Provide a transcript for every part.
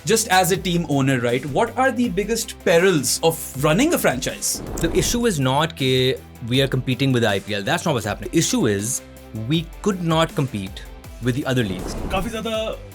just as a team owner, right, what are the biggest perils of running a franchise? The issue is not that we are competing with the IPL. That's not what's happening. The issue is we could not compete with the other leagues. काफी ज़्यादा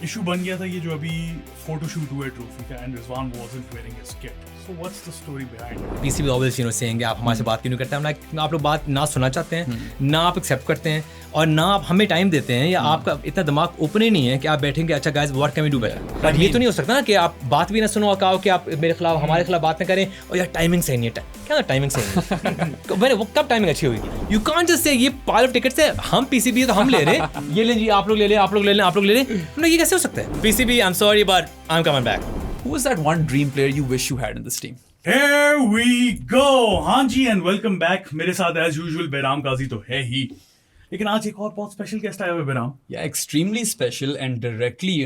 issue बन गया था ये जो अभी photo shoot हुआ है ट्रॉफी का and Rizwan wasn't wearing his kit. So what's the story behind it? PCB always saying कि आप हमारे से बात क्यों नहीं करते हैं? like आप लोग बात ना सुनना चाहते हैं, ना आप एक्सेप्ट करते हैं और ना आप हमें टाइम देते हैं या आपका इतना दिमाग ओपन ही नहीं है कि आप बैठेंगे अच्छा guys what can we do better. But ये तो नहीं हो सकता ना कि आप बात भी ना सुनो और कहो कि आप मेरे खिलाफ हमारे खिलाफ बात ना करें और यार टाइमिंग सही नहीं है. क्या टाइमिंग सही नहीं है? वो कब टाइमिंग अच्छी होगी? यू कांट जस्ट से ये पाल ऑफ टिकट्स है हम PCB तो हम ले रहे हैं ये लें जी आप लोग ले लें आप लोग ले लें आप लोग ले लें. मतलब ये कैसे हो सकता है? PCB I'm sorry but I'm coming back. Who is that one dream player you wish you had in this team? Here we go! हाँ जी and welcome back. मेरे साथ as usual बेराम काजी तो है ही. लेकिन आज एक और बहुत स्पेशल गेस्ट आया हुआ है बेराम. Yeah, extremely special and directly,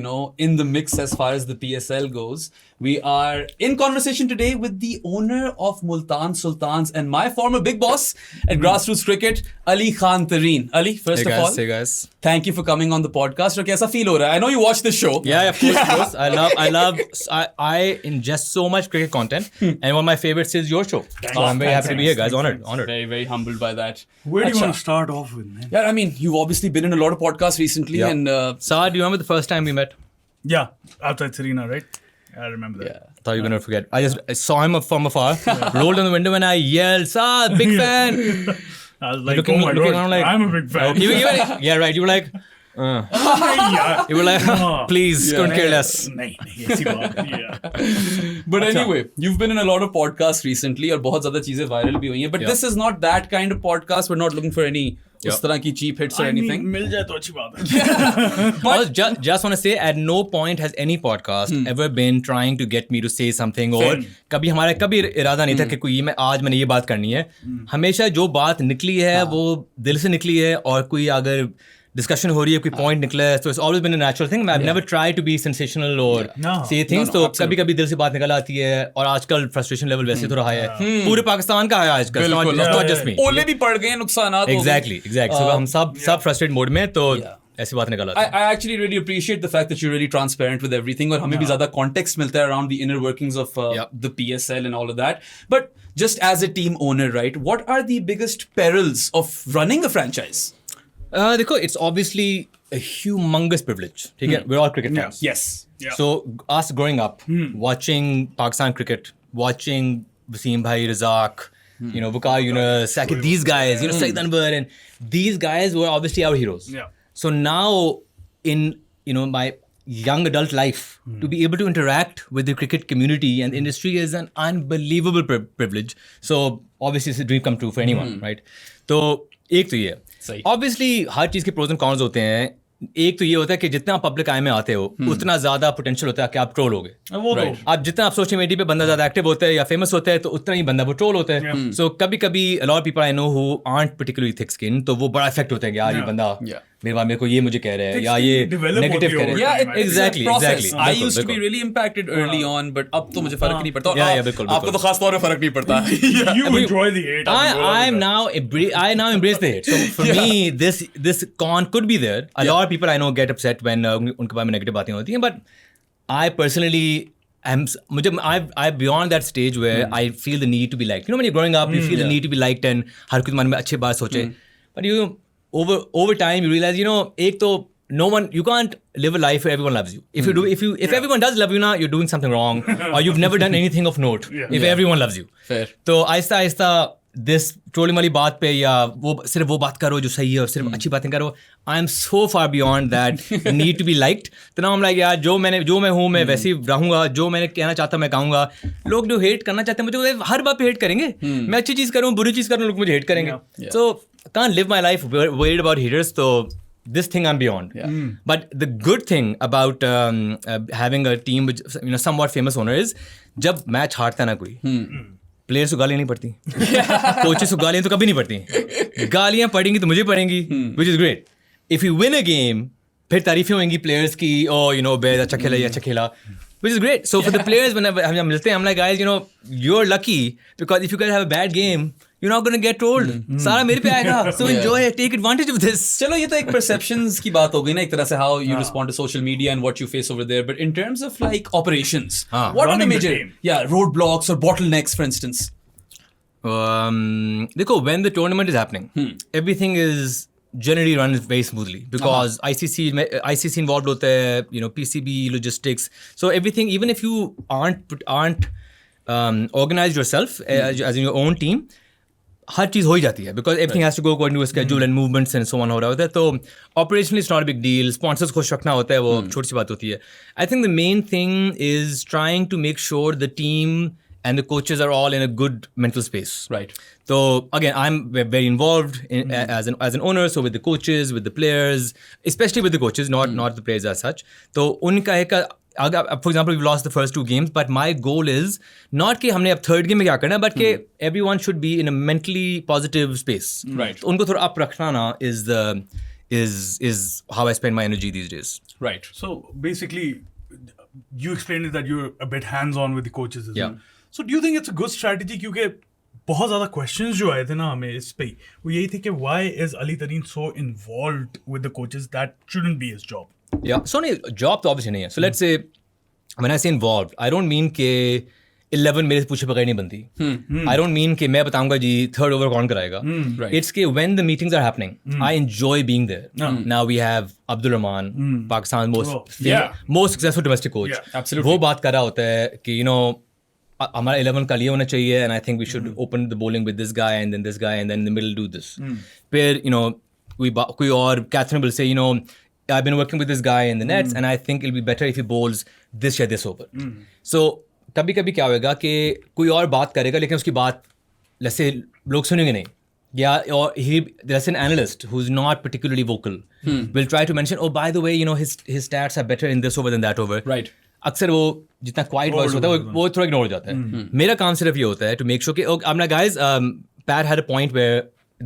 in the mix as far as the PSL goes. We are in conversation today with the owner of Multan Sultans and my former big boss at Grassroots Cricket, Ali Khan Tareen. Ali, first Hey of all, guys. thank you for coming on the podcast. और कैसा feel हो रहा है? I know you watch this show. Yeah, of course. I ingest so much cricket content, and one of my favorites is your show. So I'm very happy to be here, guys. Honored. Very, very humbled by that. Where do you want to start off with, man? Yeah, I mean, you've obviously been in a lot of podcasts recently, Yeah. and Saad, do you remember the first time we met? Yeah, outside Serena, right? I remember that. yeah. Thought you were gonna forget. I saw him from afar, rolled on the window, and I yelled, "Saad, big fan!" I was like, Looking oh my around god, like, I'm a big fan. You were, yeah, right. You were like, Yeah. you were like, please, Yeah. couldn't care less. नहीं ऐसी बात नहीं है. But anyway, you've been in a lot of podcasts recently और बहुत ज़्यादा चीज़ें viral भी हुई हैं. But Yeah. this is not that kind of podcast. We're not looking for any Yeah. उस तरह की cheap hits or I mean, anything. मिल जाए तो अच्छी बात है. But just want to say, at no point has any podcast ever been trying to get me to say something. और कभी हमारा कभी इरादा नहीं था कि कोई आज मैंने ये बात करनी है. हमेशा जो बात निकली है वो दिल से निकली है और कोई अगर डिस्कशन हो रही है कोई पॉइंट निकला है तो it's always been a natural thing. I have never try to be sensational और से थिंग्स. तो कभी कभी दिल से बात निकल आती है और आजकल फ्रस्ट्रेशन लेवल वैसे थोड़ा हाई है. पूरे पाकिस्तान का है आजकल, नॉट जस्ट मी. ओले भी पड़ गए, नुकसानात हो गए. एग्जैक्टली so हम सब फ्रस्ट्रेटेड मोड में तो ऐसी बात निकल आती है. I actually really appreciate the fact that you're really transparent with everything और हमें भी ज़्यादा context मिलता है around the inner workings of the PSL and all of that. But just as a team owner, right, what are the biggest perils of running a franchise? देखो, it's obviously a humongous privilege. ठीक है, we're all cricket fans. Yes. Yeah. So us growing up, watching Pakistan cricket, watching Wasim Bhai, Razak, Waqar Yunus, these guys, Saeed Anwar, and these guys were obviously our heroes. Yeah. So now in my young adult life, to be able to interact with the cricket community and industry is an unbelievable privilege. So obviously it's a dream come true for anyone, right? तो एक तो ये है. Obviously हर चीज़ के pros and cons होते हैं. एक तो ये होता है कि जितना आप पब्लिक आई में आते हो उतना ज्यादा पोटेंशियल होता है कि आप ट्रोल होगे. वो तो आप जितना आप सोशल मीडिया पे बंदा ज्यादा एक्टिव होता है या फेमस होता है तो उतना ही बंदा वो ट्रोल होता है. सो कभी कभी a lot of people I know who aren't particularly thick skinned तो वो बड़ा इफेक्ट होता है कि यार ये बंदा मेरे को ये मुझे कह रहा है या ये नेगेटिव कह रहा है. Yeah, exactly. I used to be really impacted early on, but अब तो मुझे फर्क नहीं पड़ता. Yeah, बिल्कुल. आपको तो खास तौर पे फर्क नहीं पड़ता. You enjoy the hate. I now embrace the hate. So for me, this con could be there. A lot of people I know get upset when उनके बारे में नेगेटिव बातें होती हैं. But I personally I'm beyond that stage where I feel the need to be liked. When you're growing up, you feel the need to be liked and हर कोई तुम्हारे में अच्छे बात सोचे. But over time you realize एक तो you can't live a life where everyone loves you. If everyone does love you now, you're doing something wrong or you've never done anything of note. If everyone loves you. Fair. तो आहिस्ता this trolling वाली बात पे या वो सिर्फ वो बात करो जो सही है और सिर्फ अच्छी बातें करो. I am so far beyond that need to be liked. तो ना हम लाइक यार जो मैं हूँ मैं वैसे ही रहूँगा. जो मैंने कहना चाहता मैं कहूँगा. लोग जो हेट करना चाहते हैं मुझे हर बात पे हेट करेंगे. मैं अच्छी चीज़ करूँ बुरी चीज़ करूँ लोग मुझे हेट करेंगे. So I can't live my life worried about haters. So this thing I'm beyond. But the good thing about having a team with somewhat famous owner is जब मैच हारता ना कोई प्लेयर्स को गालियाँ नहीं पड़ती. कोचेस को गालियाँ तो कभी नहीं पड़ती. गालियाँ पड़ेंगी तो मुझे पड़ेंगी, which is great. If you win a game, फिर तारीफें होंगी प्लेयर्स की. बेद अच्छा खेला, ये अच्छा खेला, which is great. So for the players, when हम मिलते हैं, I'm like, guys, you're lucky because if you guys have a bad game, you're not going to get trolled. सारा मेरे पे आएगा. So enjoy it. Take advantage of this. चलो ये तो एक perceptions की बात हो गई ना एक तरह से how you respond to social media and what you face over there. But in terms of like operations, what are the Running the major game. roadblocks or bottlenecks, for instance? देखो, when the tournament is happening, everything is generally runs very smoothly because ICC involved होता है, you know, PCB, logistics. So everything, even if you aren't organized yourself as in your own team, हर चीज़ हो ही जाती है because everything has to go according to a schedule and movements and so on हो रहा होता है. तो operationally it's not a big deal. Sponsors खुश रखना होता है, वो छोटी सी बात होती है. I think the main thing is trying to make sure the team and the coaches are all in a good mental space. Right. So again, I'm very involved as an owner, so with the coaches, with the players, especially with the coaches, not the players as such. So उनका एक for example, we've lost the first 2 games, but my goal is not कि हमने अब third game में क्या करना है, but कि everyone should be in a mentally positive space. Right. तो उनको थोड़ा up रखना ना is how I spend my energy these days. Right. So basically, you explained it that you're a bit hands-on with the coaches as Yeah. well. So do you think it's a good strategy? क्योंकि बहुत ज़्यादा questions जो आए थे ना हमें इस पे, वो यही थे कि why is Ali Tareen so involved with the coaches? That shouldn't be his job. Yeah. So job तो obviously नहीं है. So let's say when I say involved, I don't mean कि 11 मेरे से पूछे बगैर नहीं बनती. I don't mean कि मैं बताऊंगा जी third over कौन कराएगा. Right. It's कि when the meetings are happening, I enjoy being there. Now we have Abdul Rahman, Pakistan's most successful domestic coach. Yeah, absolutely. वो बात कर रहा होता है कि you know हमारा 11 कल ये होना चाहिए and I think we should open the bowling with this guy and then this guy and then in the middle do this. फिर you know कोई और Catherine will say you know I've been working with this guy in the nets and I think it'll be better if he bowls this या this over. So कभी-कभी क्या होगा कि कोई और बात करेगा लेकिन उसकी बात जैसे लोग सुनेंगे नहीं. Yeah, or there's an analyst who's not particularly vocal. Will try to mention, oh, by the way, you know, his stats are better in this over than that over. Right. अक्सर वो जितना क्वाइट वॉइस होता है वो थोड़ा ignore हो जाता है. मेरा काम सिर्फ ये होता है to make sure कि I'm like guys, Pat had a point where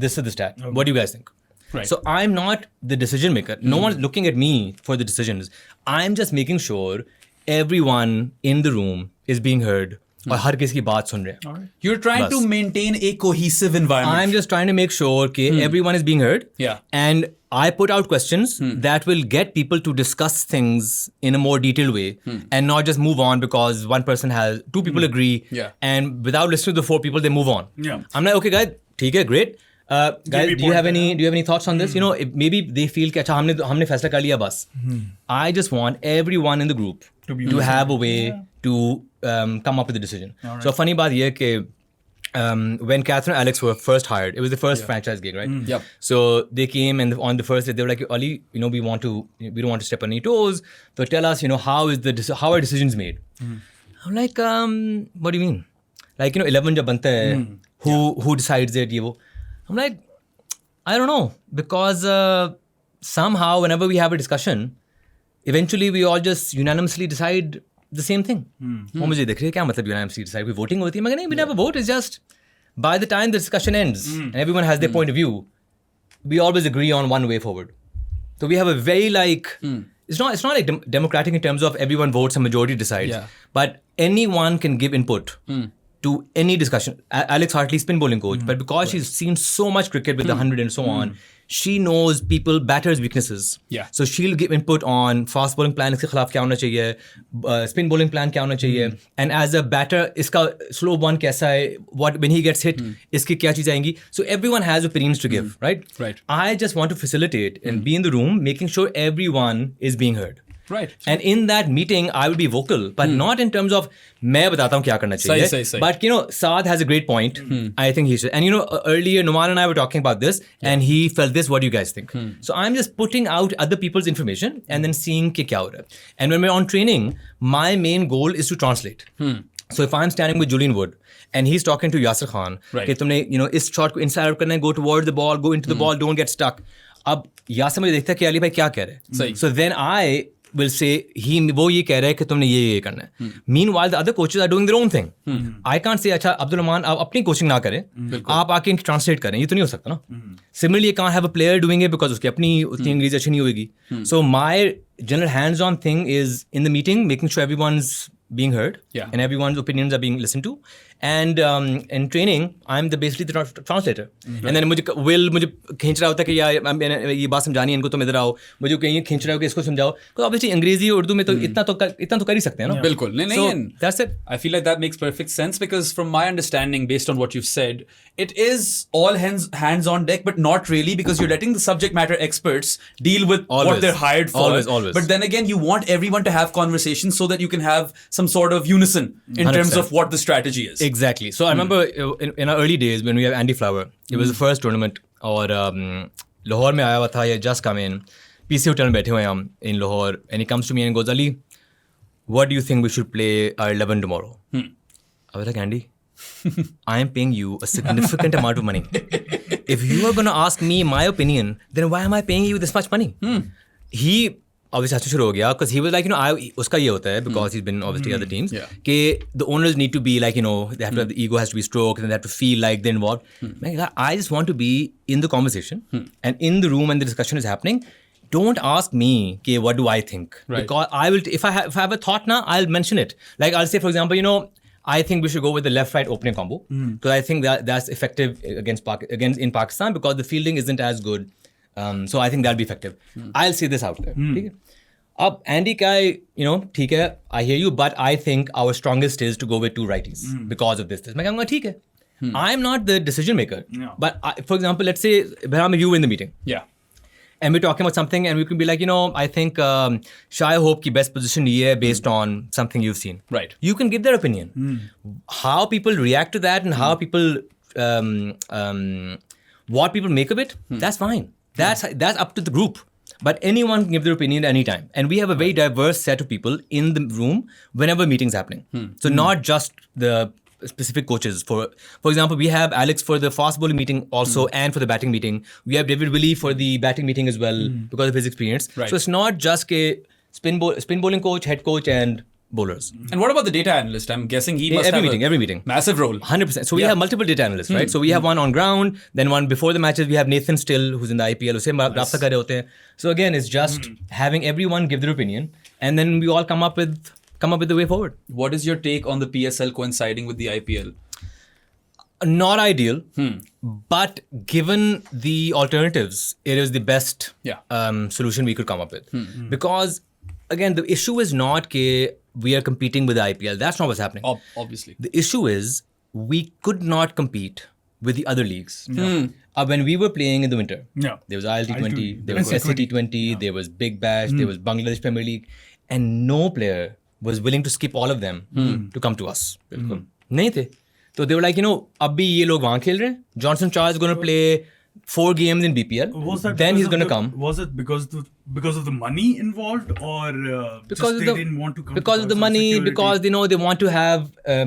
this is the stat. What do you guys think? Right. So I'm not the decision maker. No one's looking at me for the decisions. I'm just making sure everyone in the room is being heard. और हर किसी की बात सुन रहे हैं. You're trying to maintain a cohesive environment. I'm just trying to make sure that everyone is being heard. Yeah. And I put out questions that will get people to discuss things in a more detailed way and not just move on because one person has, 2 people agree. Yeah. And without listening to the 4 people, they move on. Yeah. I'm like, okay, guys, ठीक है, great. Guys, do you have any thoughts on this? You know, if maybe they feel कि अच्छा हमने फैसला कर लिया बस. I just want everyone in the group to have a way to come up with a decision. Right. So funny बात ये है कि when Catherine and Alex were first hired, it was the first franchise gig, right? Yep. So they came and on the first day they were like, Ali, you know, we don't want to step on any toes. So tell us, you know, how are decisions made? I'm like, what do you mean? Like, you know, 11 जब बनता है, who decides it? ये वो. I'm like, I don't know, because somehow whenever we have a discussion, eventually we all just unanimously decide the same thing. वो मुझे देख रही है क्या मतलब unanimously decide? कोई voting होती है? मैं नहीं, we never vote. It's just by the time the discussion ends and everyone has their point of view, we always agree on one way forward. So we have a very like it's not like democratic in terms of everyone votes and majority decides, but anyone can give input to any discussion. Alex Hartley, spin bowling coach, but because she's seen so much cricket with the 100 and so on, she knows batters' weaknesses. Yeah. So she'll give input on fast bowling plan इसके खिलाफ क्या होना चाहिए, spin bowling plan क्या होना चाहिए, and as a batter इसका slow one कैसा है, when he gets hit इसकी क्या चीज़ आएंगी. So everyone has opinions to give, right? Right. I just want to facilitate and be in the room, making sure everyone is being heard. Right. And in that meeting, I will be vocal, but not in terms of मैं बताता हूँ क्या करना चाहिए. सही. But you know, Saad has a great point. I think he should. And you know, earlier Numan and I were talking about this, and he felt this. What do you guys think? So I'm just putting out other people's information and then seeing कि क्या हो रहा है. And when we're on training, my main goal is to translate. So if I'm standing with Julian Wood and he's talking to Yasir Khan, कि तुमने you know इस shot को inside out करना है, go towards the ball, go into the ball, don't get stuck. अब यासर मुझे देखता है कि अली भाई क्या कह रहे हैं. So then I will say वो ये कह रहा है कि तुमने ये करना है. Meanwhile, the other coaches are doing their own thing. I can't say अच्छा अब्दुल रहमान आप अपनी कोचिंग ना करें, आप आके इनकी ट्रांसलेट करें, ये तो नहीं हो सकता ना. Similarly, you can't have a player doing it because उसकी अपनी उतनी अंग्रेजी अच्छी नहीं होगी. So my general hands-on thing is in the meeting, making sure everyone's being heard and everyone's opinions are being listened to, And in training, I'm basically the translator. And then मुझे खींच रहा होता है कि यार मैंने ये बात समझानी है इनको, तुम इधर आओ, मुझे कहीं खींच रहा हो कि इसको समझाओ. तो obviously अंग्रेजी उर्दू में तो इतना तो कर ही सकते हैं ना. बिल्कुल नहीं. So And that's it. I feel like that makes perfect sense because from my understanding, based on what you've said, it is all hands on deck, but not really, because you're letting the subject matter experts deal with Always. what they're hired for. Always. But then again, you want everyone to have conversations so that you can have some sort of unison in 100%. terms of what the strategy is. Exactly. So I remember in our early days when we had Andy Flower, it was the first tournament, और लाहौर में आया हुआ था, just come in, PC hotel में बैठे हुए हैं हम in Lahore, and he comes to me and goes, Ali, what do you think we should play our 11 tomorrow? I was like, Andy, I am paying you a significant amount of money. If you are going to ask me my opinion, then why am I paying you this much money? He obviously हंसना शुरू हो गया because he was like, उसका ये होता है because he's been obviously other teams, कि the owners need to be like, they have to have, the ego has to be stroked and they have to feel like they're involved. I just want to be in the conversation and in the room when the discussion is happening. Don't ask me, okay, what do I think? Right. Because I will, if I have a thought now, I'll mention it. Like I'll say, for example, I think we should go with the left-right opening combo because I think that's effective against in Pakistan because the fielding isn't as good. So I think that'll be effective. I'll say this out there. Okay? Ab Andy ka, ठीक है, I hear you, but I think our strongest is to go with two righties because of this. मैं कहूँगा ठीक है. I'm not the decision maker. No. But for example, let's say Behram, you were in the meeting. Yeah. And we're talking about something and we can be like, I think Shai Hope ki best position ye hai based on something you've seen. Right. You can give their opinion. How people react to that and how people, what people make of it, that's fine. That's up to the group. But anyone can give their opinion at any time. And we have a very diverse set of people in the room whenever meeting's happening. So not just the specific coaches. For example, we have Alex for the fast bowling meeting also and for the batting meeting. We have David Willey for the batting meeting as well because of his experience. Right. So it's not just a spin bowling coach, head coach and bowlers. And what about the data analyst? I'm guessing he must every have meeting. massive role. 100%. So we have multiple data analysts, right? So we have one on ground, then one before the matches. We have Nathan Still, who's in the IPL. Usse rabta kar rahe hote hain. So again, it's just having everyone give their opinion, and then we all come up with the way forward. What is your take on the PSL coinciding with the IPL? Not ideal, but given the alternatives, it is the best solution we could come up with. Because again, the issue is not that we are competing with the IPL. That's not what's happening. Obviously. The issue is we could not compete with the other leagues. When we were playing in the winter, there was ILT20, there was SCT20, there was Big Bash, there was Bangladesh Premier League, and no player was willing to skip all of them to come to us. नहीं थे. So they were like, अब भी ये लोग वहाँ खेल रहे हैं. Johnson Charles is going to play 4 games in BPL. Then he's going to come. Was it because of the money involved, or because just they didn't want to come? Because of the money, security? because they want to have a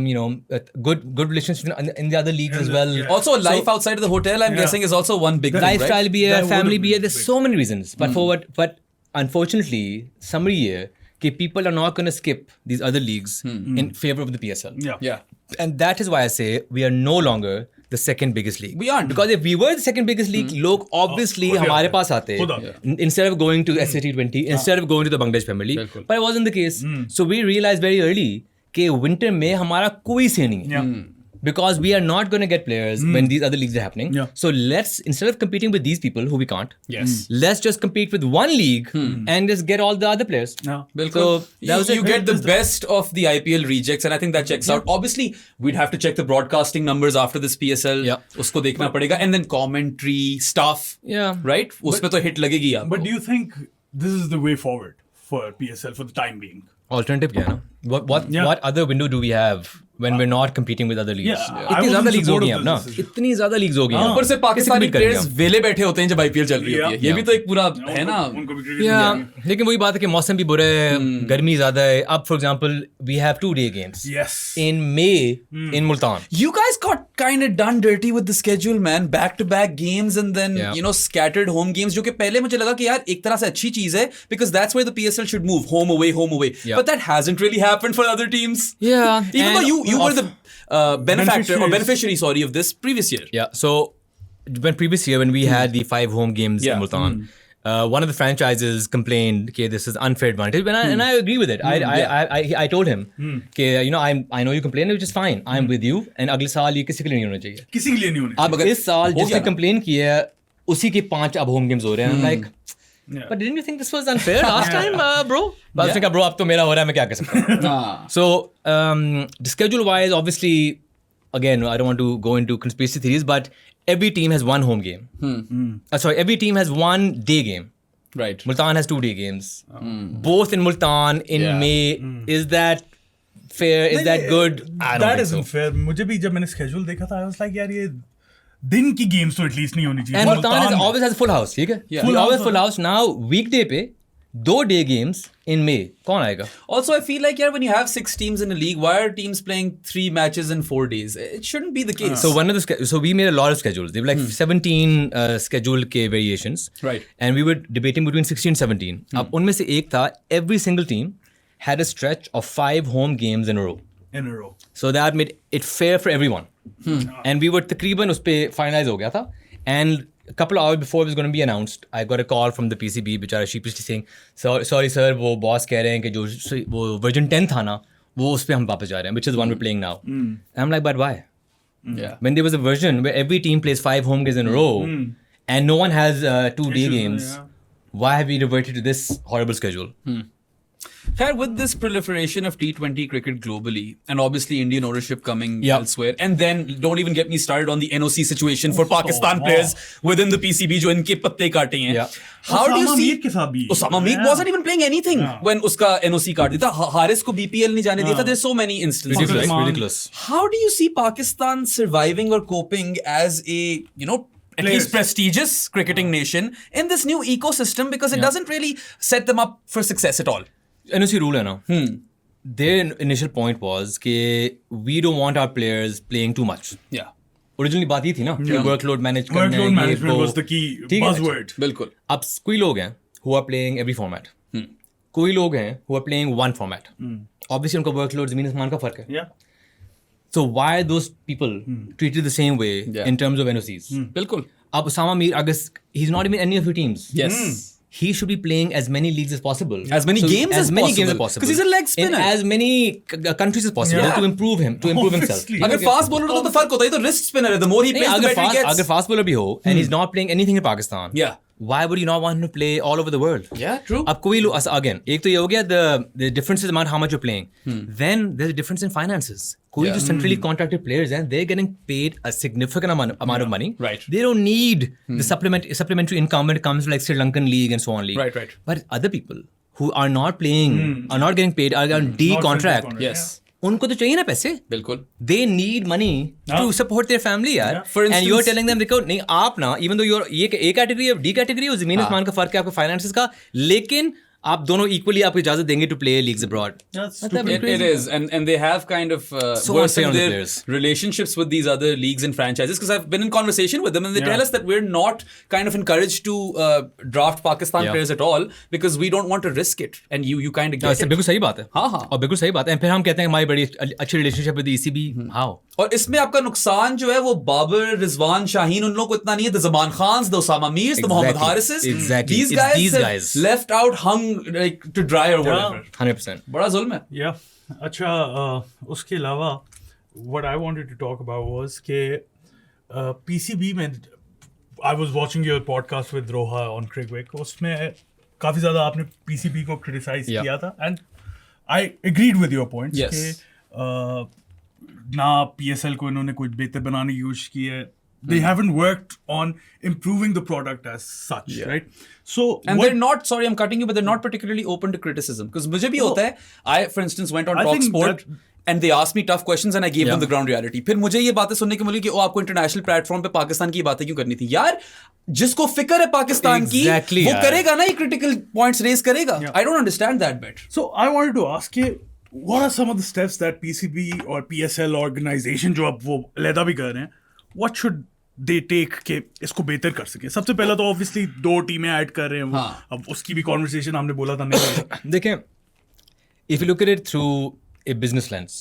good relationship in the other leagues as well. Yeah. Also, life outside of the hotel, I'm guessing, is also one big thing, Lifestyle right? be That family would've be been there's big. so many reasons. But unfortunately, summary here, people are not going to skip these other leagues in favor of the PSL. Yeah. And that is why I say we are no longer the second biggest league. We aren't. Because if we were the second biggest league, log obviously खुद हमारे आते। पास आते खुद आते। instead of going to SCT20, instead of going to the Bangladesh Premier League. बिल्कुल। But it wasn't the case. So we realized very early कि winter में हमारा कोई say नहीं है. Because we are not going to get players when these other leagues are happening. Yeah. So let's, instead of competing with these people who we can't, Yes. let's just compete with one league and just get all the other players. Yeah. Bilkul. So that was you it. get the best of the IPL rejects, and I think that checks out. Obviously, we'd have to check the broadcasting numbers after this PSL. Yeah. Usko dekhna padega, and then commentary stuff. Yeah. Right? Usme to hit lagegi aapko. But do you think this is the way forward for PSL for the time being? Alternative क्या है ना? What other window do we have when we're not competing with other leagues? I इतनी wasn't ज़्यादा leagues हो supportive गई हैं of अब ना. this decision. इतनी ज़्यादा leagues हो गई हैं. ऊपर से पाकिस्तानी किससे compete प्लेयर्स करेंगे वेले बैठे होते हैं जब IPL चल रही होती है. ये भी तो एक पूरा है ना. उनको भी cricket Yeah, मिलेंगे। लेकिन वही बात है कि मौसम भी बुरा है, गर्मी ज़्यादा है. अब for example, we have 2-day games. Yes. In May in Multan. You guys got kind of done dirty with the schedule, man. Back-to-back games and then, Yeah. scattered home games. जो कि पहले मुझे लगा कि यार एक तरह से अच्छी चीज है because that's where the PSL should move. Home away, home away. Yeah. But that hasn't really happened for other teams. Yeah. Even though you were the beneficiary, sorry, of this previous year. Yeah, so when we had the 5 home games Yeah. in Multan, one of the franchises complained that this is unfair advantage, and I agree with it. I told him that I know you complain, which is fine. I'm with you, and अगले साल ये किसी के लिए नहीं होना चाहिए. किसी के लिए नहीं होने अब इस साल जिसने complain किया उसी के 5 अब home games हो रहे हैं. I'm like, but didn't you think this was unfair last time, bro? But I think, bro, अब तो मेरा हो रहा है, मैं क्या कर सकता हूँ. So schedule wise, obviously, again, I don't want to go into conspiracy theories, but every team has one home game. Every team has one day game. Right. Multan has 2 day games. Both in Multan in May. Is that fair? Is that good? I don't That think isn't so. fair. मुझे भी जब मैंने schedule देखा था, I was like, यार ये दिन की games तो एटलीस्ट नहीं होनी चाहिए. And Multan always has a full house, ठीक है? Yeah. We always full house. Now weekday पे 2 day games in May. कौन आएगा? Also, I feel like when you have 6 teams in a league, why are teams playing 3 matches in 4 days? It shouldn't be the case. So we made a lot of schedules. There were like 17 schedule के variations. Right. And we were debating between 16 and 17. अब उनमें से एक था, every single team had a stretch of 5 home games in a row. In a row. So that made it fair for everyone. And we were तकरीबन उस पे finalize हो गया था. And a couple of hours before it was going to be announced, I got a call from the PCB, बेचारा sheepishly saying, sorry sir, वो boss कह रहे हैं कि जो वो version 10 था ना, वो उस पे हम वापस जा रहे हैं, which is the one we're playing now. And I'm like, but why? Yeah. When there was a version where every team plays 5 home games in a row, and no one has 2 day games, why have we reverted to this horrible schedule? Khair, with this proliferation of T20 cricket globally, and obviously Indian ownership coming elsewhere, and then don't even get me started on the NOC situation for Pakistan players within the PCB जो इनके पत्ते काटे हैं. Yeah. How do you Osama see? Mir के साथ भी. Osama Mir wasn't even playing anything when उसका NOC काट दिया था. हारिस को BPL नहीं जाने दिया था. There's so many instances. Ridiculous. How do you see Pakistan surviving or coping as a, at least prestigious cricketing nation in this new ecosystem, because it doesn't really set them up for success at all? NOC rule है ना. Their initial point was कि we don't want our players playing too much. Yeah. Originally बात ये थी ना कि workload manage करना है, Workload ये management वो. was the key ठीक है? buzzword. बिल्कुल. अब कोई लोग हैं who are playing every format. कोई लोग हैं who are playing one format. Obviously उनका workload ज़मीन आसमान का फर्क है. Yeah. So why are those people treated the same way in terms of NOCs? बिल्कुल. अब Osama Mir, अगर he's not even any of your teams. Yes. He should be playing as many leagues as possible. As many games as possible. Because he's a leg spinner. In as many countries as possible to improve him, to improve himself. Obviously. अगर fast bowler होता तो फर्क होता है. ये तो wrist spinner है. The more he plays, the better he gets. अगर fast bowler भी हो and he's not playing anything in Pakistan, Yeah. why would you not want him to play all over the world? Yeah, true. अब कोई लोग again, एक तो ये हो गया the differences amount how much you're playing. Then there's a difference in finances. कोई जो centrally contracted players हैं, they're getting paid a significant amount of money. Right. They don't need the supplementary income when it comes to like Sri Lankan league and so on league. Right. But other people who are not playing, are not getting paid, are on D Not contract. contract, Yes. उनको तो चाहिए ना पैसे. बिल्कुल. They need money to support their family, यार. For And you're instance- telling them, देखो नहीं आप ना, even though you're ये A category है, D category है, ज़मीन आसमान का फर्क है आपके finances का, लेकिन आप दोनों equally आपको इजाजत देंगे to play leagues abroad. That's मतलब stupid. It is, and they have kind of So unfair worsened on the their players. relationships with these other leagues and franchises. Because I've been in conversation with them, and they tell us that we're not kind of encouraged to draft Pakistan players at all because we don't want to risk it. And you kind of get इससे it. बिल्कुल सही बात है. हाँ. और बिल्कुल सही बात है. फिर हम कहते हैं हमारी बड़ी अच्छी relationship with the ECB. How? और इसमें आपका नुकसान जो है वो बाबर, रिजवान, शाहीन, उन लोगों को इतना नहीं है. The Zaman Khans, the Osama Mirs, the Mohammad Harises. Exactly. These It's guys these have guys. left out, hung like to dry or whatever. 100%. बड़ा जुल्म है. Yeah. अच्छा, उसके अलावा what I wanted to talk about was कि PCB में I was watching your podcast with Roha on Crickwick. उसमें काफी ज़्यादा आपने PCB को criticize किया था, and I agreed with your points. Yes. कि ना PSL को इन्होंने कुछ बेहतर बनाने की कोशिश की है. They haven't worked on improving the product as such, right? So And what- they're not, sorry, I'm cutting you, but they're not particularly open to criticism. Because मुझे भी होता है, I, for instance, went on I Talk think Sport and they asked me tough questions and I gave them Yeah. the ground reality. फिर मुझे ये बातें सुनने को मिली कि आपको इंटरनेशनल प्लेटफॉर्म पे पाकिस्तान की बातें क्यों करनी थी. यार, जिसको फिक्र है पाकिस्तान की, Exactly, वो यार. करेगा ना, ये critical points raise करेगा. I don't understand that bit. So I wanted to ask you, what are some of the steps that PCB or PSL organization जो अब वो अलहदा भी कर रहे हैं, what should they take के इसको बेहतर कर सके? सबसे पहला तो obviously 2 टीमें ऐड कर रहे हैं वो. हाँ. अब उसकी भी conversation हमने बोला था नहीं. देखें, if you look at it through a business lens,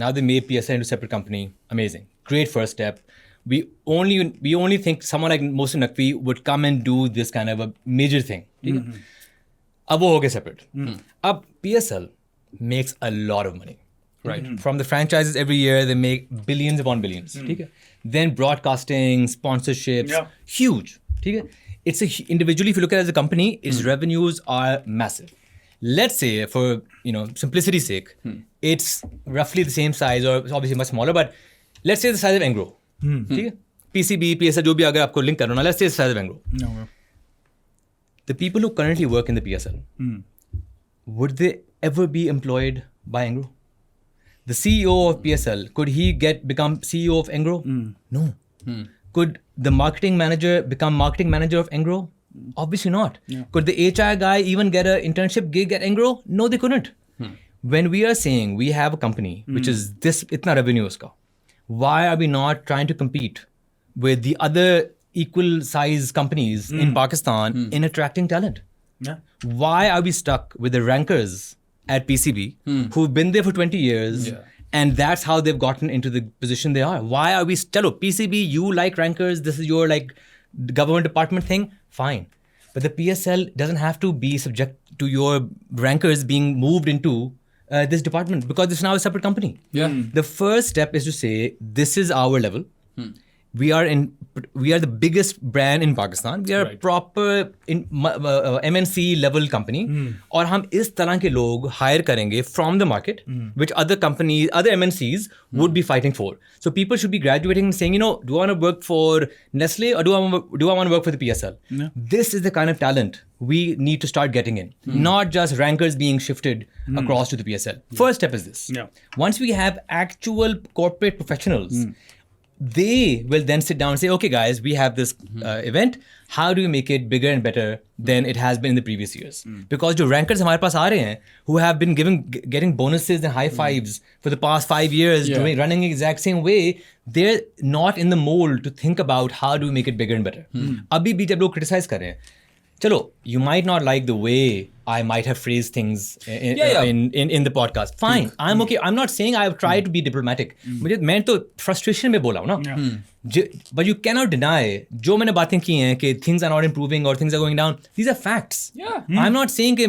now they made PSL into a separate company. Amazing. Great first step. we only think someone like Mohsin Naqvi would come and do this kind of a major thing. ठीक है? अब वो हो गए separate. अब PSL makes a lot of money. Right. From the franchises every year, they make billions upon billions. ठीक है? Then broadcasting, sponsorships, huge. ठीक है? It's individually, if you look at it as a company, its revenues are massive. Let's say, for simplicity's sake, it's roughly the same size, or obviously much smaller, but let's say the size of Engro. ठीक है? PCB, PSL, जो भी अगर आपको link करो ना, let's say the size of Engro. No. The people who currently work in the PSL, would they ever be employed by Engro? The CEO of PSL, could he become CEO of Engro? No. Could the marketing manager become marketing manager of Engro? Obviously not. Could the HR guy even get an internship gig at Engro? No, they couldn't. When we are saying we have a company which is this itna revenue uska, why are we not trying to compete with the other equal size companies in Pakistan in attracting talent? Yeah. Why are we stuck with the rankers at PCB who've been there for 20 years and that's how they've gotten into the position they are? Why are we chalo PCB, you like rankers, this is your like government department thing, fine. But the PSL doesn't have to be subject to your rankers being moved into this department because it's now a separate company. Yeah. The first step is to say, this is our level. We are the biggest brand in Pakistan. We are a proper MNC level company. और हम इस तरह के लोग hire करेंगे from the market, which other companies, other MNCs would be fighting for. So people should be graduating and saying, do I want to work for Nestle or do I want to work for the PSL? Yeah. This is the kind of talent we need to start getting in. Not just rankers being shifted across to the PSL. First step is this. Yeah. Once we have actual corporate professionals, they will then sit down and say, okay guys, we have this event, how do we make it bigger and better than it has been in the previous years? Because the rankers हमारे पास आ रहे हैं, who have been getting bonuses and high fives for the past 5 years, running the exact same way, they're not in the mold to think about how do we make it bigger and better. अभी भी जब लोग criticize कर रहे हैं, चलो, you might not like the way I might have phrased things in the podcast. Fine, I'm okay. I'm not saying I've tried to be diplomatic. मैं तो frustration में बोला हूँ ना. But you cannot deny जो मैंने बातें की हैं कि things are not improving or things are going down. These are facts. Yeah. I'm not saying कि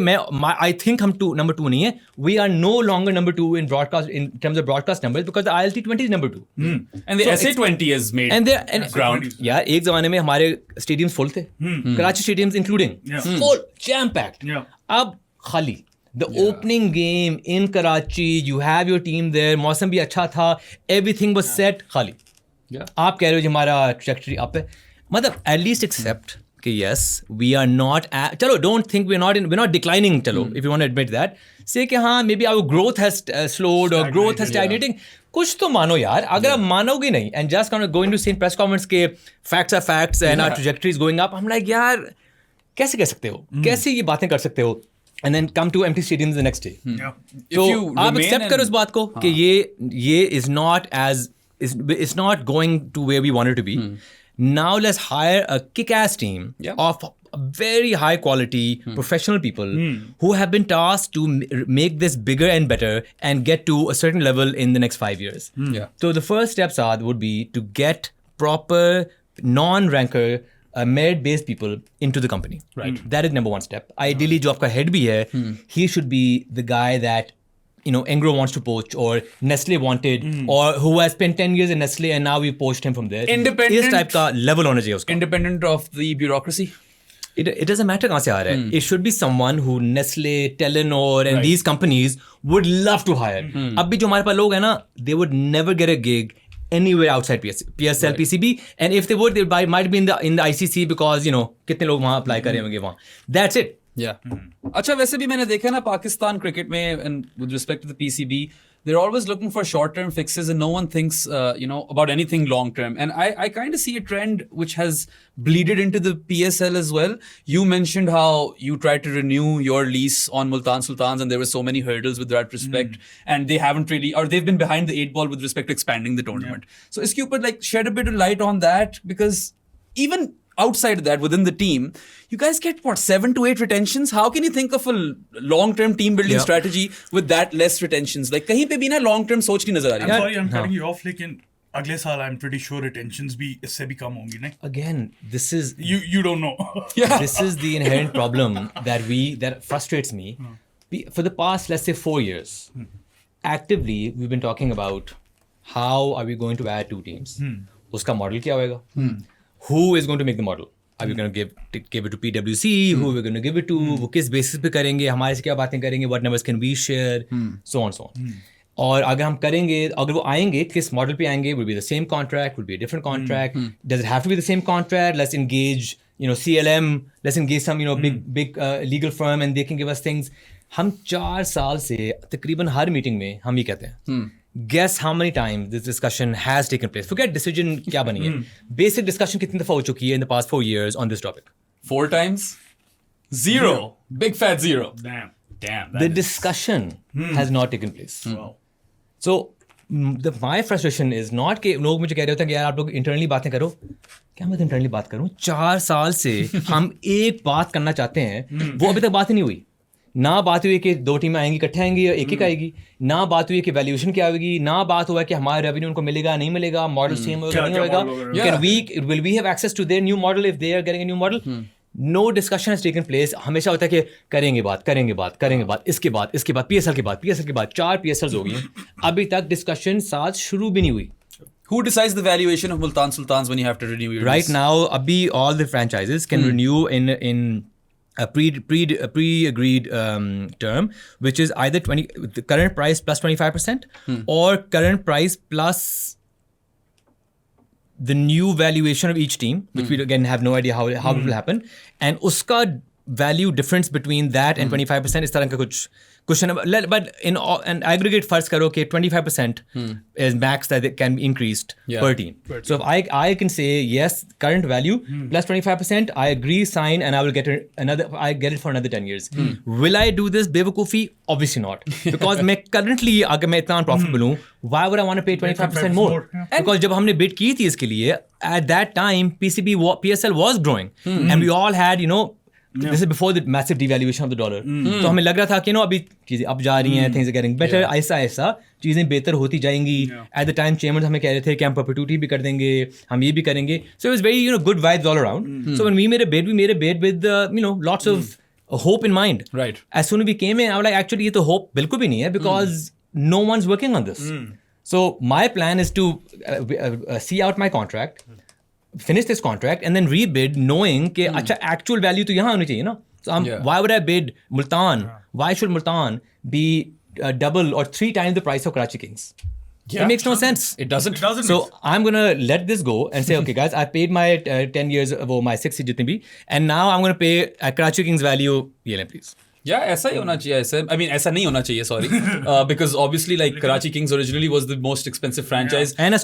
I think हम number 2 नहीं है. We are no longer number 2 in broadcast in terms of broadcast numbers because the ILT20 is number 2. And the SA20 has made ground. यार एक ज़माने में हमारे stadiums full थे. Karachi stadiums including full, jam packed. अब खाली. The opening game in Karachi, you have your team there. मौसम भी अच्छा था. Everything was set. खाली. आप कह रहे हो जी हमारा trajectory up है. मतलब at least accept कि yes, we are not चलो don't think we're not declining चलो if you want to admit that. Say कि हाँ maybe our growth has slowed or growth has stagnating. कुछ तो मानो यार. अगर आप मानोगे नहीं and just kind of going to say in press conference के facts are facts and our trajectory is going up. I'm like यार कैसे कह सकते हो? कैसे ये बातें कर सकते हो? And then come to empty stadiums the next day. So आप accept करो इस बात को कि ये is not as it's not going to where we want it to be. Now let's hire a kick-ass team of very high quality professional people who have been tasked to make this bigger and better and get to a certain level in the next 5 years. So the first steps would be to get proper non-ranker merit-based people into the company. Right. That is number one step. Ideally, जो आपका head भी है, he should be the guy that Engro wants to poach or Nestle wanted or who has spent 10 years in Nestle and now we poached him from there. Independent. इस type का level होना चाहिए उसका. Independent of the bureaucracy. It doesn't matter कहाँ से आ रहा है. It should be someone who Nestle, Telenor and these companies would love to hire. अब भी जो हमारे पास लोग हैं ना, they would never get a gig anywhere outside PSL, PCB, and if they would, they might be in the ICC because कितने लोग वहाँ apply करे होंगे वहाँ. That's it. Yeah. अच्छा वैसे भी मैंने देखा ना पाकिस्तान क्रिकेट में and with respect to the PCB, they're always looking for short-term fixes and no one thinks about anything long-term. And I kind of see a trend which has bleeded into the PSL as well. You mentioned how you tried to renew your lease on Multan Sultans and there were so many hurdles with that respect and they haven't really, or they've been behind the 8 ball with respect to expanding the tournament. So iske upar like shed a bit of light on that because even outside of that, within the team, you guys get 7 to 8 retentions. How can you think of a long-term team building strategy with that less retentions? Like, कहीं पे भी ना long-term सोच नहीं नजर आ रही. I'm sorry, I'm cutting you off. लेकिन अगले साल I'm pretty sure retentions भी इससे भी कम होंगी नहीं? Again, this is You don't know. this is the inherent problem that frustrates me. For the past, let's say, 4 years, actively we've been talking about how are we going to add 2 teams. Uska model kya hoega? Who is going to make the model? Are we going to give it to PwC? Who are we going to give it to? वो किस basis पे करेंगे? हमारे से क्या बातें करेंगे? What numbers can we share? So on, so on. और अगर हम करेंगे, अगर वो आएंगे, किस मॉडल पे आएंगे? Will be the same contract? Will be a different contract? Does it have to be the same contract? Let's engage, CLM. Let's engage some, big legal firm, and they can give us things. हम 4 साल से तकरीबन हर meeting में हम ये कहते हैं. Guess how many times this discussion has taken place? Forget decision क्या बनी है. Basic discussion कितनी दफा हो चुकी है in the past 4 years on this topic? 4 times? 0. Big fat 0. Damn. The discussion has not taken place. Wow. So my frustration is not कि लोग मुझे कह रहे होते हैं कि यार आप लोग इंटरनली बातें करो. क्या मैं इंटरनली बात करूं? 4 साल से हम एक बात करना चाहते हैं, वो अभी तक बात ही नहीं हुई. ना बात हुई कि 2 टीमें आएंगी, इकट्ठे आएंगी या एक आएगी. ना बात हुई कि वैल्यूएशन क्या होगी. ना बात हुआ कि हमारा रेवेन्यू उनको मिलेगा नहीं मिलेगा, मॉडल सेम होगा नहीं होगा. Will we have access to their new model if they are getting a new model? No discussion has taken place. हमेशा होता है कि करेंगे बात, इसके बाद PSL के बाद 4 PSLs हो गई हैं. अभी तक डिस्कशन साथ शुरू भी नहीं हुई. Who decides the valuation of Multan Sultans when you have to renew your Right lease? now, abhi all the franchises can renew in a pre-agreed term, which is either the current price plus 25% or current price plus the new valuation of each team, which we again have no idea how it will happen, and uska value difference between that and 25% is tarah ka kuch but in an aggregate farz karo ke 25% is max that it can be increased per team. So if I can say yes, current value plus 25%, I agree, sign, and I will get it for another 10 years. Will I do this bewakoofi? Obviously not, because मैं currently अगर मैं इतना unprofitable हूँ, why would I want to pay 25% more? Because जब हमने bid की थी इसके लिए, at that time PSL was growing, and we all had this is before the massive devaluation of the dollar. तो हमें लग रहा था कि अभी चीजें अब जा रही हैं, things are getting better, ऐसा चीजें बेहतर होती जाएंगी. At the time chairman हमें कह रहे थे कि हम perpetuity भी कर देंगे, हम ये भी करेंगे. So it was very good vibes all around. So when we made a bid with lots of hope in mind. Right. As soon as we came in, I was like, actually ये तो hope बिल्कुल भी नहीं है, because no one's working on this. So my plan is to see out my contract, finish this contract, and then rebid, knowing कि अच्छा actual value तो यहाँ होनी चाहिए ना. So why would I bid Multan? Why should Multan be double or 3 times the price of Karachi Kings? Yeah, it makes no sense. It doesn't. So I'm gonna let this go and say, okay, guys, I paid my 10 years वो my 6 जितने भी, and now I'm gonna pay Karachi Kings value. ये लें please. Yeah, ऐसा ही होना चाहिए. ऐसा नहीं होना चाहिए, sorry. Because obviously, like, Karachi Kings originally was the most expensive franchise. And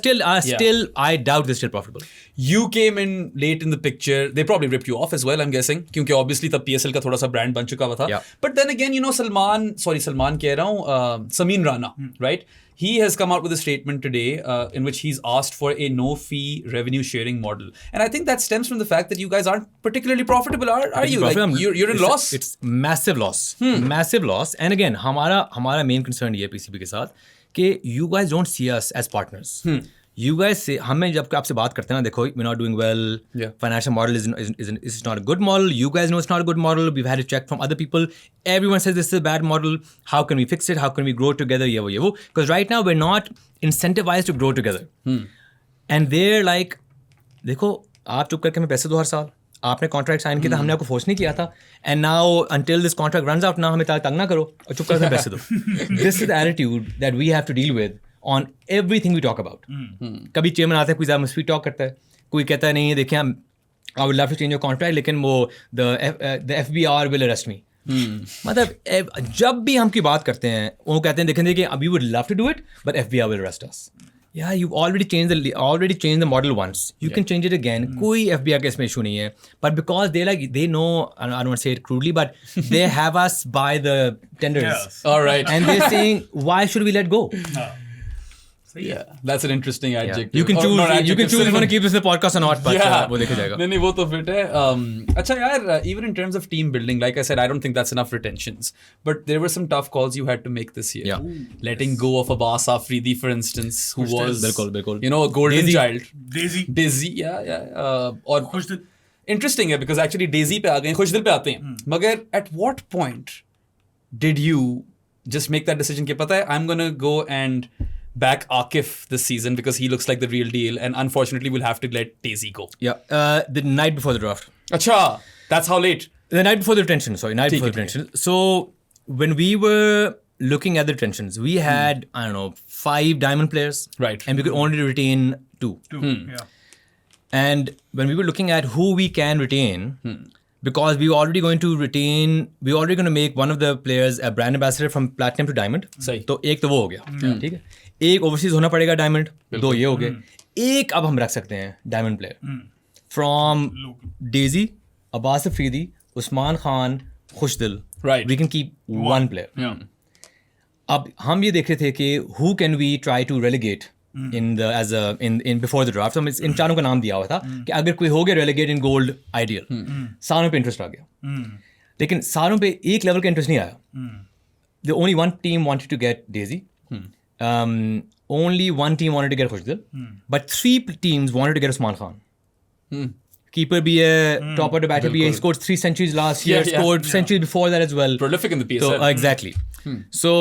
I doubt they're still profitable. You came in late in the picture. They probably ripped you off as well, I'm guessing. क्योंकि obviously तब PSL का थोड़ा सा brand बन चुका हुआ था. Yeah. But then again, Salman कह रहा हूँ, Sameen Rana, right? He has come out with a statement today in which he's asked for a no-fee revenue sharing model. And I think that stems from the fact that you guys aren't particularly profitable, are you? Like, you're in loss? It's massive loss. Massive loss. And again, हमारा main concern ये PCB के साथ कि you guys don't see us as partners. You guys say, हमें जब आपसे बात करते हैं ना, देखो, we're not doing well. Yeah. Financial model is not a good model. You guys know it's not a good model. We've had it checked from other people. Everyone says this is a bad model. How can we fix it? How can we grow together? ये वो. Because right now we're not incentivized to grow together. And they're like, देखो, आप चुप करके हमें पैसे दो हर साल. आपने कॉन्ट्रैक्ट साइन किया था, हमने आपको फोर्स नहीं किया था. And now until this contract runs out, ना हमें तंग ना करो और चुप करके पैसे दो. This is the attitude that we have to deal with on everything we talk about. कभी चेयरमैन आता है, कोई ज़्यादा स्वीट टॉक करता है, कोई कहता है नहीं है, देखिए I would love to change your contract, लेकिन वो the FBR will arrest me. मतलब जब भी हम की बात करते हैं, वो कहते हैं देखिए we would love to do it, but FBR will arrest us. Yeah, you've already changed the model once. You can change it again. कोई FBR के इसमें issue नहीं है. But because they know, I don't want to say it crudely, but they have us by the tenders. Yes. All right. And they're saying, why should we let go? Yeah, that's an interesting adjective. You can Or choose. not You adjective, can choose if you want to synonym. keep this in the podcast or not. But वो देखा जाएगा. नहीं वो तो fit है. अच्छा यार, even in terms of team building, like I said, I don't think that's enough retentions. But there were some tough calls you had to make this year. Yeah. Letting go of Abbas Afridi, for instance, who was, बिल्कुल. you know, a golden Daisy. child. Daisy. Yeah. और खुशदिल. interesting है because actually Daisy पे आ गए, खुशदिल पे आते हैं. मगर at what point did you just make that decision कि पता है I'm gonna go and back Akif this season because he looks like the real deal and unfortunately we'll have to let Daisy go. Yeah. The night before the draft. Acha, that's how late. The night before the retention. Sorry, night before the retention. So when we were looking at the retentions, we had I don't know 5 diamond players. Right. And we could only retain 2. Yeah. And when we were looking at who we can retain, because we were already going to make one of the players a brand ambassador from platinum to diamond. सही. तो एक तो वो हो गया, ठीक है. एक ओवरसीज होना पड़ेगा डायमंड, 2 ये हो गए. एक अब हम रख सकते हैं डायमंड प्लेयर फ्रॉम डेजी, Abbas Afridi, Usman Khan, Khushdil. Right. We can keep 1 player. Yeah. अब हम ये देख रहे थे कि who can we try to relegate in before the draft. तो हम इन चारों का नाम दिया हुआ था कि अगर कोई हो गया relegate in gold ideal, सारों पे इंटरेस्ट आ गया. लेकिन सारों पे एक लेवल का इंटरेस्ट नहीं आया. The only one team wanted to get Daisy. Only one team wanted to get Khushdil. But 3 teams wanted to get Usman Khan. Keeper भी है, top order batter भी है. He scored 3 centuries last year. Scored centuries before that as well. Prolific in the PSL. So exactly. So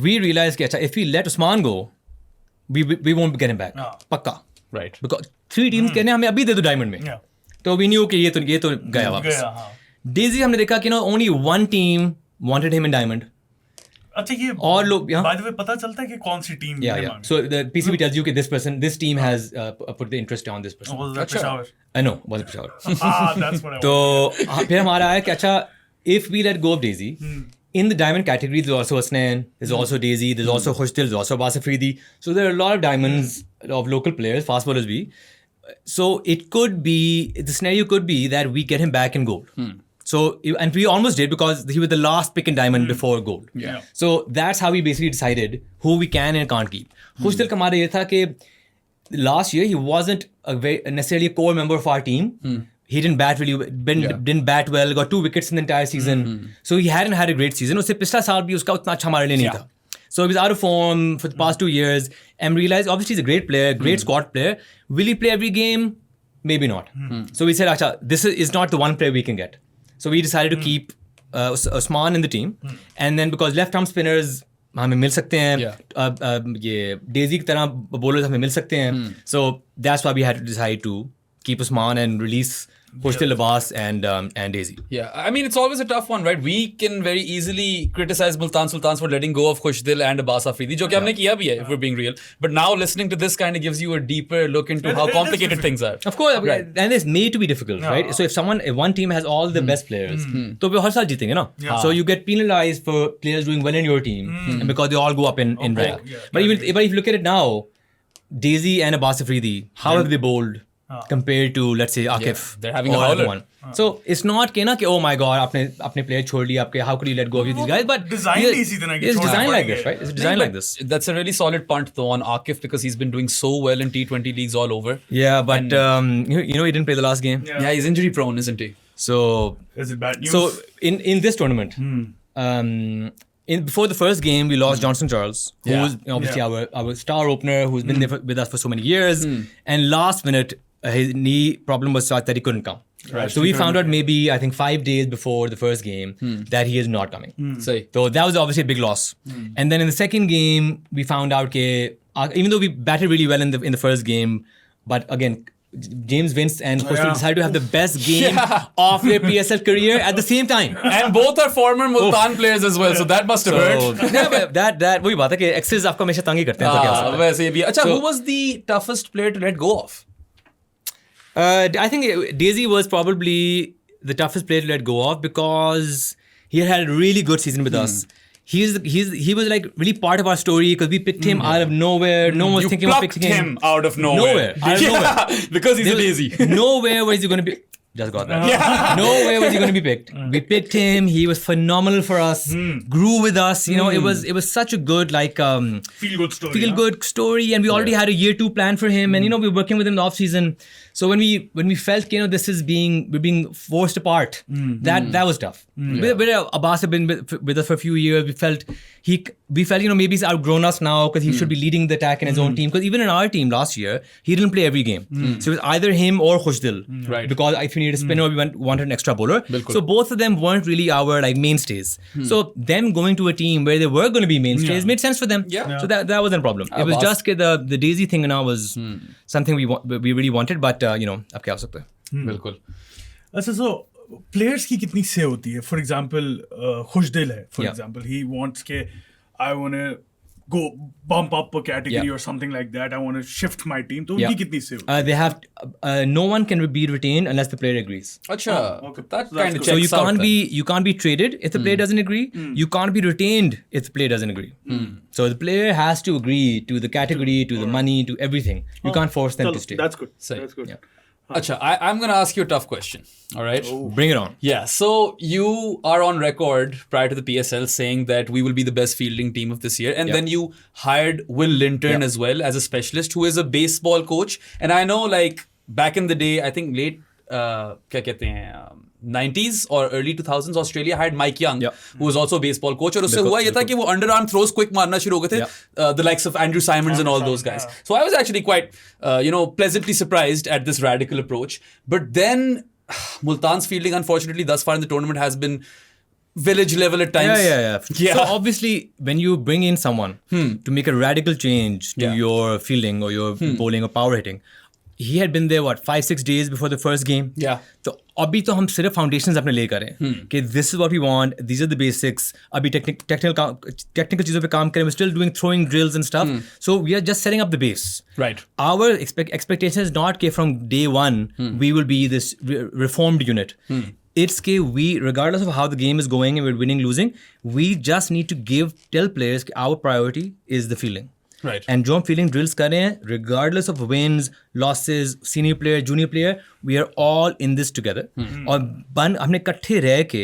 we realized कि अच्छा, if we let Usman go, we won't get him back. पक्का. Right. Because 3 teams कहने हमें अभी दे दो diamond में. Yeah. तो we knew कि ये तो गया वापस. गया, हाँ. Daisy हमने देखा कि only one team wanted him in diamond. अच्छा ये और लोग यहाँ by the way पता चलता है कि कौन सी team Yeah. So the PCB tells you that this team has put the interest on this person. was that Peshawar? I know, was Peshawar. That's what I तो फिर हमारा आया कि अच्छा, if we let go of Daisy, in the diamond category there's also Asnan, there's also Daisy, there's also Khushdil, there's also Abbas Afridi. So there are a lot of diamonds of local players, fast bowlers be. So it could be, the scenario could be that we get him back in gold. So, and we almost did because he was the last pick in diamond before gold. Yeah. So that's how we basically decided who we can and can't keep. Khushdil का हमारा ये था कि last year he wasn't necessarily a core member of our team. He didn't bat didn't bat well, got 2 wickets in the entire season. So he hadn't had a great season. उससे पिछला साल भी उसका उतना अच्छा हमारे लिए नहीं था. So he was out of form for the past 2 years and realized obviously he's a great player, great squad player. Will he play every game? Maybe not. So we said, Acha, this is not the one player we can get. So we decided to keep Usman in the team. And then because left arm spinners हमें मिल सकते हैं, ये Daisy की तरह bowlers हमें मिल सकते हैं. So that's why we had to decide to keep Usman and release Khushdil, Abbas and Daisy. Yeah, I mean, it's always a tough one, right? We can very easily criticize Multan Sultans for letting go of Khushdil and Abbas Afridi, जो कि हमने किया भी है, if we're being real. But now listening to this kind of gives you a deeper look into how complicated things are. Of course, Right. and it's made to be difficult, right? So if one team has all the best players, तो वो हर साल जीतेंगे ना. So you get penalized for players doing well in your team, and because they all go up in rank. Yeah. But if you look at it now, Daisy and Abbas Afridi, how have they bowled compared to, let's say, Akif? they're having a or howler. one. So it's not कि ना कि oh my god आपने player छोड़ लिया आपके, how could you let go of these guys? But designed इसी तरह की it's छोड़ना designed like पड़ेगा. this, right? It's designed like this. That's a really solid punt though on Akif because he's been doing so well in T20 leagues all over. Yeah, but you know he didn't play the last game. Yeah. Yeah, he's injury prone, isn't he? So Is it bad news? So in this tournament, before the first game, we lost Johnson Charles, who Yeah. was obviously our star opener, who's been there with us for so many years. And last minute, his knee problem was such that he couldn't come. Right. So we found out maybe I think 5 days before the first game that he is not coming. Say. So that was obviously a big loss. And then in the second game, we found out that even though we batted really well in the first game, but again, James Vince and Khushdil decided to have the best game of their PSL career at the same time. And both are former Multan players as well, so that must have hurt. Yeah, but that वही बात है कि exes आपको हमेशा तंग ही करते हैं, तो क्या हो सकता है? वैसे भी. अच्छा, So- who was the toughest player to let go of? I think Daisy was probably the toughest player to let go of because he had a really good season with us. He was like really part of our story because we picked him out of nowhere. No one was You thinking of plucked picking him out of nowhere. Nowhere. Out of Yeah, nowhere. because he's There a was daisy. nowhere was he going to be. just got that. No way was he going to be picked. We picked him. He was phenomenal for us. Grew with us. You know, it was such a good Feel good story. feel good story, and we already had a year 2 plan for him, and you know we were working with him in the off season. So when we felt this is we're being forced apart, that was tough. Abbas had been with us for a few years. We felt maybe he's outgrown us now because he should be leading the attack in his own team. Because even in our team last year, he didn't play every game. So it was either him or Khushdil. Right. Because if you need a spinner, we wanted an extra bowler. So both of them weren't really our mainstays. So them going to a team where they were going to be mainstays made sense for them. Yeah. So that wasn't a problem. It was just the Daisy thing now was something we really wanted, but अब क्या हो सकता है? बिल्कुल. अच्छा, so players की कितनी say होती है? For example, Khushdil है. For example, he wants के I want to go bump up a category or something like that. I want to shift my team. तो उनकी कितनी say होती है? They have no one can be retained unless the player agrees. अच्छा. Okay. That So that's kind of good. So checks you can't be traded if the player doesn't agree. You can't be retained if the player doesn't agree. So the player has to agree to the category, to the money, to everything. You can't force them to stay. That's good. Same. That's good. Yeah. Acha, I'm going to ask you a tough question. All right. Bring it on. Yeah, so you are on record prior to the PSL saying that we will be the best fielding team of this year. And then you hired Will Linton as well as a specialist who is a baseball coach. And I know back in the day, I think late 90s or early 2000s, Australia hired Mike Young, who was also a baseball coach. और उससे हुआ ये था कि वो underarm throws quick मारना शुरू हो गए थे, the likes of Andrew Simons and all those guys. So I was actually quite, pleasantly surprised at this radical approach. But then Multan's fielding, unfortunately, thus far in the tournament has been village level at times. Yeah. So obviously, when you bring in someone to make a radical change to your fielding or your bowling or power hitting, he had been there 5-6 days before the first game. Yeah. So अभी तो हम सिर्फ foundations अपने ले कर रहे हैं कि this is what we want, these are the basics. अभी technical चीजों पे काम करें. We're still doing throwing drills and stuff. So we are just setting up the base. Right. Our expectation is not that from day one we will be this reformed unit. It's that we, regardless of how the game is going and we're winning, losing, we just need to tell players that our priority is the fielding. Right. And जो हम fielding drills कर रहे हैं, regardless of wins, losses, senior player, junior player, we are all in this together. और हमने इकट्ठे रह के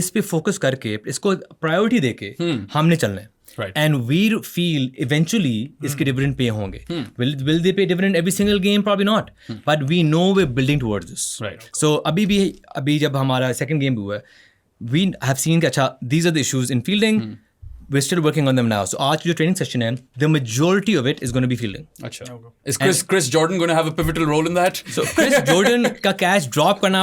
इस पे फोकस करके इसको प्रायोरिटी देके हमने चलना है. Right. And we feel eventually इसके dividend pay होंगे. Will they pay dividend every single game? Probably not. But we know we're building towards this. Right. So अभी जब हमारा second game हुआ, we have seen कि अच्छा these are the issues in fielding. We're still working on them now. So आज जो training session है, the majority of it is going to be fielding. Acha. Is Chris Jordan going to have a pivotal role in that? So Chris Jordan का catch drop करना,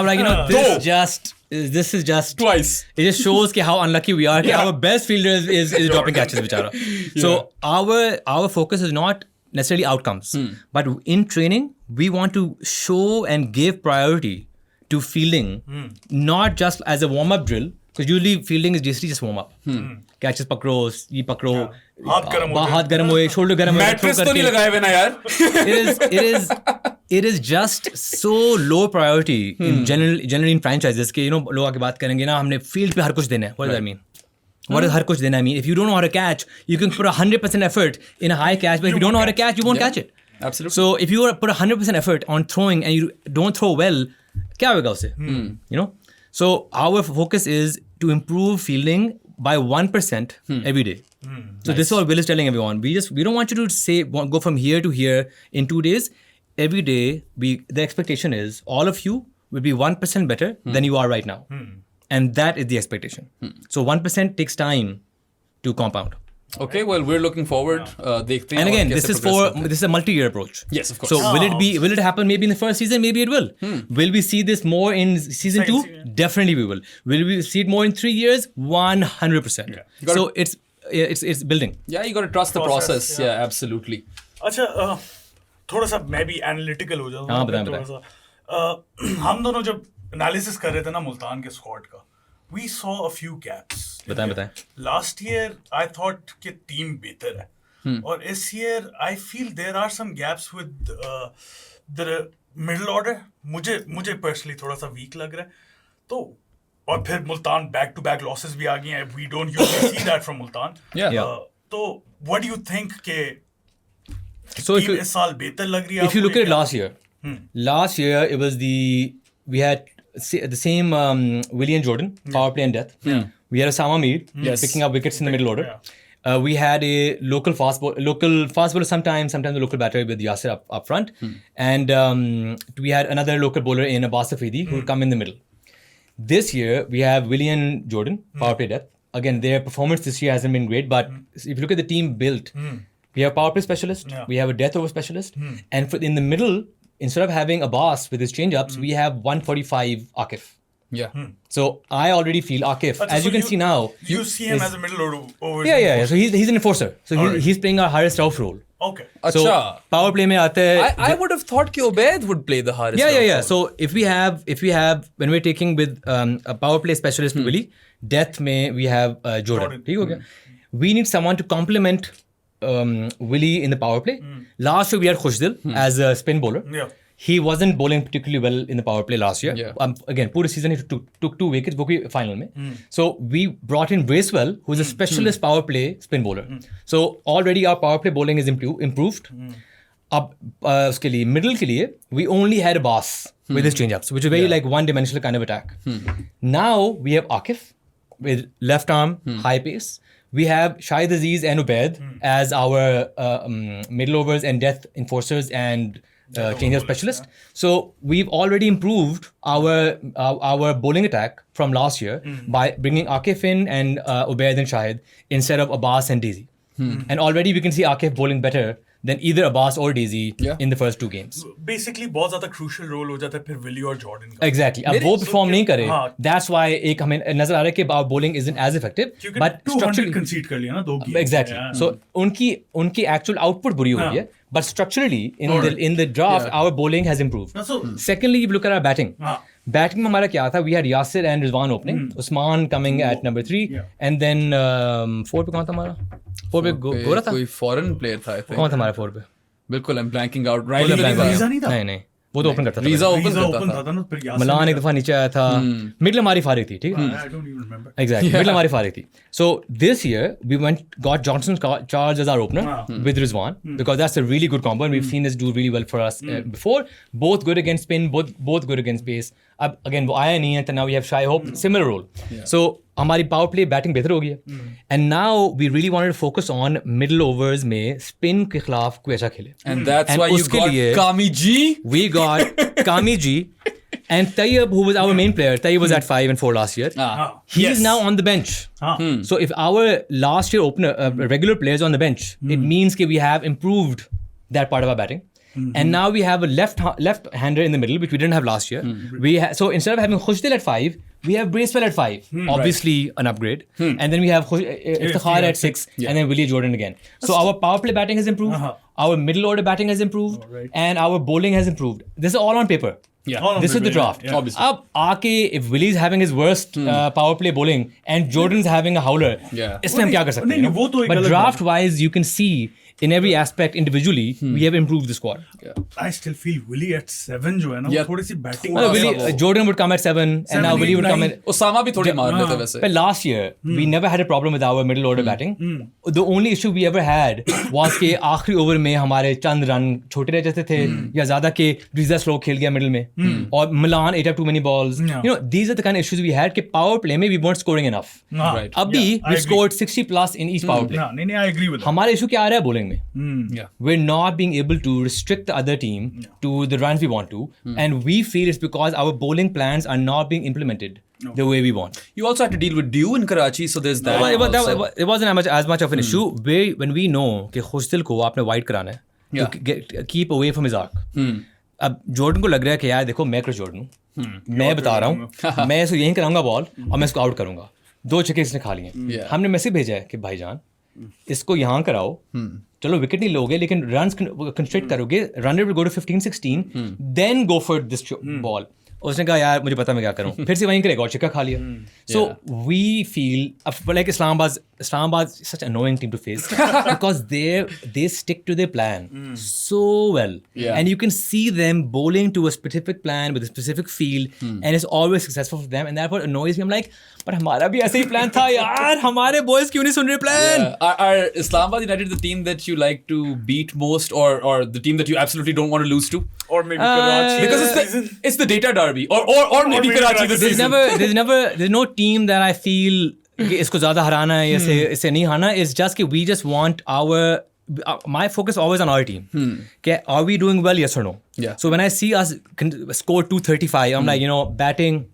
this is just Twice. It just shows कि how unlucky we are. Our best fielder is dropping catches, बेचारा. So our focus is not necessarily outcomes, but in training we want to show and give priority to fielding, not just as a warm-up drill. Because usually fielding is just warm up. Catches pakro, ye pakro, हाथ गरम हुए, shoulder गरम हुए, Mattress तो नहीं लगाए हुए ना यार. It is just so low priority in generally in franchises कि लोग आके बात करेंगे ना, हमने field पे हर कुछ देना है. What does that mean? What does हर कुछ देना mean? If you don't know how to catch, you can put 100% effort in a high catch, but if you don't know how to catch, you won't catch it. Absolutely. So if you put 100% effort on throwing and you don't throw well, क्या होगा उससे? So our focus is to improve fielding by 1% every day. So this is what Will is telling everyone. We don't want you to go from here to here in 2 days. Every day, the expectation is all of you will be 1% better than you are right now. And that is the expectation. So 1% takes time to compound. Okay, well, we're looking forward. And again, this is a multi-year approch. Yes, of course. So will it happen maybe in the first season? Maybe it will. Will we see this more in season 2? Definitely we will. Will we see it more in 3 years? 100%. Yeah. So it's building. Yeah, you got to trust the process. Yeah, absolutely. अच्छा, थोड़ा सा मैं भी analytical हो जाऊँ. थोड़ा सा हम दोनों जब एनालिसिस कर रहे थे ना मुल्तान के स्क्वाड का, we saw a few gaps. बताएं. Last year, I thought कि टीम बेहतर है. और इस year, I feel there are some gaps with the middle order. मुझे personally थोड़ा सा weak लग रहा है. तो और फिर मुल्तान back-to-back losses भी आ गई हैं. We don't usually see that from Multan. Yeah. तो what do you think कि So टीम इस साल बेहतर लग रही है? if you look at it last year it was we had the same Willie and Jordan, power play and death. We had Osama Mir picking up wickets in the middle order. We had a local fast bowler sometimes a local batter with Yasir up front. And we had another local bowler in Abbas Afridi who would come in the middle. This year, we have Willie and Jordan, power play depth. Again, their performance this year hasn't been great, but if you look at the team built, we have a power play specialist, we have a death over specialist, and in the middle, instead of having Abbas with his change-ups, we have 145 Akif. Yeah. So I already feel Akif, as you can see now. You see him as a middle over. Yeah. So he's an enforcer. So he's playing our Haaris Rauf role. Okay. So power play mein aate hai. I would have thought कि Ubaid would play the hardest. Yeah. So if we have when we're taking with a power play specialist Willie, death mein we have Jordan. ठीक हो गया? We need someone to complement Willie in the power play. Last year we had Khushdil as a spin bowler. Yeah. He wasn't bowling particularly well in the power play last year. Yeah. Again, पूरे season he took 2 wickets, वो भी final में. So we brought in Bracewell, who is a specialist power play spin bowler. So already our power play bowling is improved. अब उसके लिए middle के लिए we only had Abbas with his change-ups, which is very like one-dimensional kind of attack. Now we have Akif with left arm, high pace. We have Shahid Aziz and Ubaid as our middle overs and death enforcers and change-up specialist. So we've already improved our bowling attack from last year by bringing Akif in and Ubaid and Shahid instead of Abbas and Daisy. And already we can see Akif bowling better than either Abbas or Daisy in the first 2 games. Basically बहुत ज़्यादा crucial role हो जाता है फिर Willie और Jordan का. Exactly. अब वो perform नहीं करे. That's why एक हमें नजर आ रहा है कि our bowling isn't as effective. क्योंकि But 200 concede कर लिया ना 2 games. Exactly. So उनकी actual output बुरी हो गई है. But structurally in the draft our bowling has improved. Secondly, if you look at our batting. Batting में हमारा क्या था? We had Yasir and Rizwan opening. Usman coming at number 3. And then 4 पे कौन था हमारा? 4 पे गोरा था? कोई foreign player था I think. कौन था हमारा 4 पे? बिल्कुल I'm blanking out. रीज़ा नहीं था? नहीं वो तो ओपन करता था. रीज़ा ओपन करता था. ना फिर यासिर मलान एक दफा नीचे आया था. मिडल हमारी फारिग थी, ठीक है? I don't even remember. Exactly. Middle हमारी फारिग थी. So this year we got Johnson Charles as our opener with Rizwan because that's a really good combo and we've seen this do really well for us before. Both good against spin, both good against pace. अब again वो आया नहीं है तो now we have Shai Hope, similar role. So हमारी power play batting बेहतर हो गई है. And now we really wanted to focus on middle overs में spin के खिलाफ कोई अच्छा खेले. And that's why you उसके got लिए Kami G. We got Kami G and Tayyab, who was our main player. Tayyab was at 5 and 4 last year. He is now on the bench. So if our last year opener, regular players on the bench, it means that we have improved that part of our batting. And now we have a left-hander in the middle, which we didn't have last year. So instead of having Khushdil at 5, we have Bracewell at 5. Obviously an upgrade. And then we have Iftikhar at 6, and then Willie Jordan again. So our power play batting has improved. Our middle order batting has improved. And our bowling has improved. This is all on paper. This is the draft. Obviously. Ab aake, if Willie's having his worst power play bowling and Jordan's having a howler, इसमें हम क्या कर सकते हैं? But draft-wise, you can see in every aspect individually, we have improved the squad. I still feel Willie at 7 जो है ना, वो थोड़ी सी batting. Jordan would come at 7, and now Willie would come at. Osama भी थोड़ी मार लेते वैसे. But last year, we never had a problem with our middle order batting. The only issue we ever had was कि आखिरी over में हमारे चंद run छोटे रह जाते थे या ज़्यादा के Rizza slow खेल गया middle में और Milan ate up too many balls. You know, these are the kind of issues we had कि power play में we weren't scoring enough. Right. अभी we scored 60 plus in each power play. नहीं, I agree with that. हमारा issue क्या आ रहा है bowling में? We're not being able to restrict the other team to the runs we want to, and we feel it's because our bowling plans are not being implemented the way we want. You also had to deal with dew in Karachi, so there's that. It wasn't as much of an issue. When we know कि खुशदिल को आपने wide कराना है, to keep away from his arc. अब Jordan को लग रहा है कि यार देखो मैं क्रिस जॉर्डन हूँ, मैं बता रहा हूँ, मैं इसको यहीं कराऊंगा बॉल और मैं इसको आउट करूंगा. 2 छक्के इसने खा लिए. हमने मैसेज भेजा है कि भाईजान इसको यहाँ कराओ, चलो विकेट नहीं लोगे लेकिन रन्स कंस्ट्रक्ट करोगे, runner will go to 15-16, then go for this ball. उसने कहा यार मुझे पता मैं क्या करूँ, फिर से वहीं करेगा और छक्का खा लिया. So we feel like Islamabad Islamabad is such an annoying team to face because they stick to their plan so well. Yeah. And you can see them bowling to a specific plan with a specific field and it's always successful for them. And that what annoys me. I'm like, but हमारा भी ऐसा ही plan था यार, हमारे boys क्यों नहीं सुन रहे plan? Are Islamabad United the team that you like to beat most, or the team that you absolutely don't want to lose to? Or maybe Karachi. Because it's the data derby, or maybe Karachi this season. There's no team that I feel कि इसको ज़्यादा हराना है, इससे नहीं हारना. It's just कि we just want my focus always on our team. Okay, are we doing well? Yes or no? Yeah. So when I see us score 235, I'm like, batting,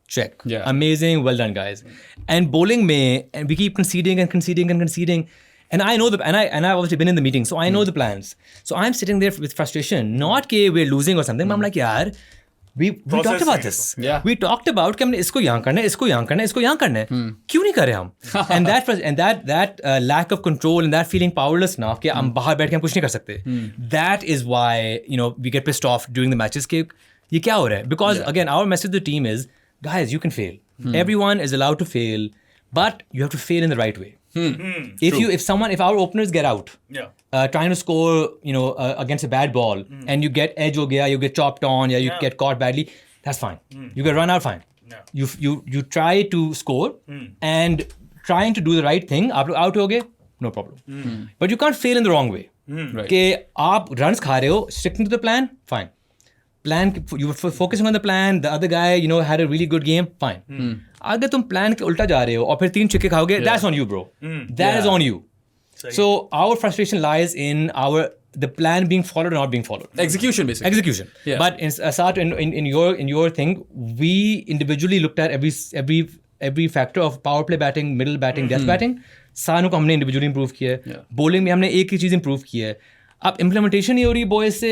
check. Yeah. Amazing, well done, guys. And bowling mein, and we keep conceding. And I know and I've obviously been in the meeting, so I know the plans. So I'm sitting there with frustration, not कि we're losing or something, but I'm like, yaar, we talked about this. Yeah. We talked about कि हमने इसको यहाँ करना है, इसको यहाँ करना है, इसको यहाँ करना है. क्यों नहीं कर रहे हम? And that lack of control and that feeling powerless now कि हम बाहर बैठ के हम कुछ नहीं कर सकते. That is why we get pissed off during the matches कि ये क्या हो रहा है? Because again, our message to the team is, guys, you can fail. Everyone is allowed to fail, but you have to fail in the right way. If our openers get out, trying to score, against a bad ball, and you get edge ho gaya, you get chopped on, you get caught badly, that's fine. You get run out, fine. You try to score, and trying to do the right thing, aap out ho gaye, no problem. But you can't fail in the wrong way. Right. Ke aap runs kha rahe ho, sticking to the plan, fine. You were focusing on the plan, the other guy, had a really good game, fine. अगर तुम plan के उल्टा जा रहे हो और फिर 3 छक्के खाओगे, that's on you, bro. That is on you. So our frustration lies in the plan being followed or not being followed. Execution, basically. Execution. Yeah. But in your thing, we individually looked at every factor of power play batting, middle batting, death batting. सारों को हमने individually improve किया है. Bowling में हमने एक ही चीज़ improve किया है. अब implementation नहीं हो रही boys से,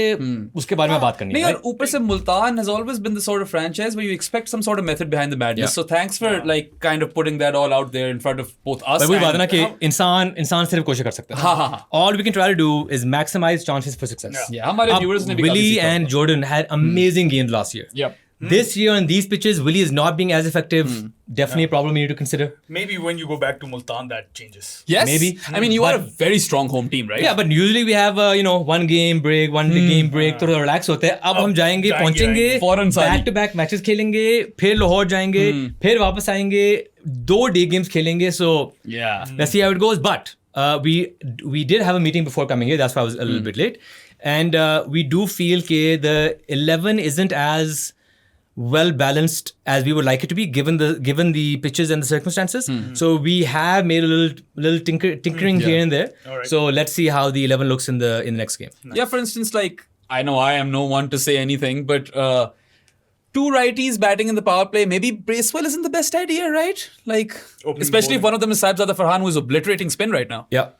उसके बारे में बात करनी है. नहीं, और ऊपर से Multan has always been the sort of franchise where you expect some sort of method behind the madness. Yeah. So thanks for kind of putting that all out there in front of both us. वही बात है ना कि इंसान सिर्फ कोशिश कर सकता है. हाँ. All we can try to do is maximize chances for success. Yeah, हमारे viewers ने भी काफी Willie सीखा. and Jordan had amazing games last year. Yep. This year on these pitches, Willie is not being as effective. Definitely a problem you need to consider. Maybe when you go back to Multan, that changes. Yes. Maybe. I mean, you are a very strong home team, right? Yeah, but usually we have one game break, one game break, थोड़ा relax होते हैं. अब हम जाएंगे, पहुंचेंगे, Foreign सारी. back to back matches खेलेंगे, फिर लाहौर जाएंगे, फिर वापस आएंगे, 2 day games खेलेंगे. So Yeah. let's see how it goes. But we did have a meeting before coming here. That's why I was a little bit late. And we do feel that the 11 isn't as well balanced as we would like it to be, given the pitches and the circumstances. So we have made a little tinkering here and there. Alright. So let's see how the 11 looks in the next game. Yeah, for instance, like, I know I am no one to say anything, but 2 righties batting in the power play, maybe Bracewell isn't the best idea, right? Like, Opening especially if bowling. one of them is Saibzada Farhan, who is obliterating spin right now. Yeah.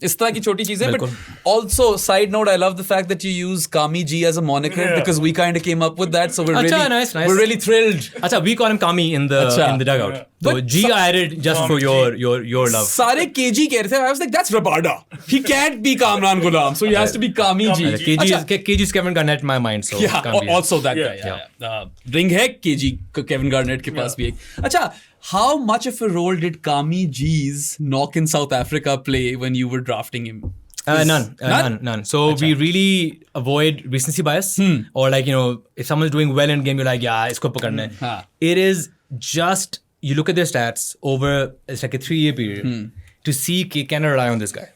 इस तरह की छोटी चीजें, but बिल्कुल. also side note, I love the fact that you use Kami Ji as a moniker because we kind of came up with that, so Achha, nice. we're really thrilled. Acha, we call him Kami in the dugout. Yeah. So But G I added just for your love. सारे KG कह रहे थे, I was like, that's Rabada. He can't be Kamran Ghulam, so he has to be Kami Ji. KG is Kevin Garnett in my mind. So Yeah, Kami is. also that Yeah. guy. Yeah. Ring है KG Kevin Garnett के पास भी एक. अच्छा, how much of a role did Kami G's knock in South Africa play when you were drafting him? None. So we really avoid recency bias, or like if someone's doing well in game, you're like, yeah, isko pakadna hai. हाँ. It is just you look at their stats over it's like a 3-year period to see can I rely on this guy.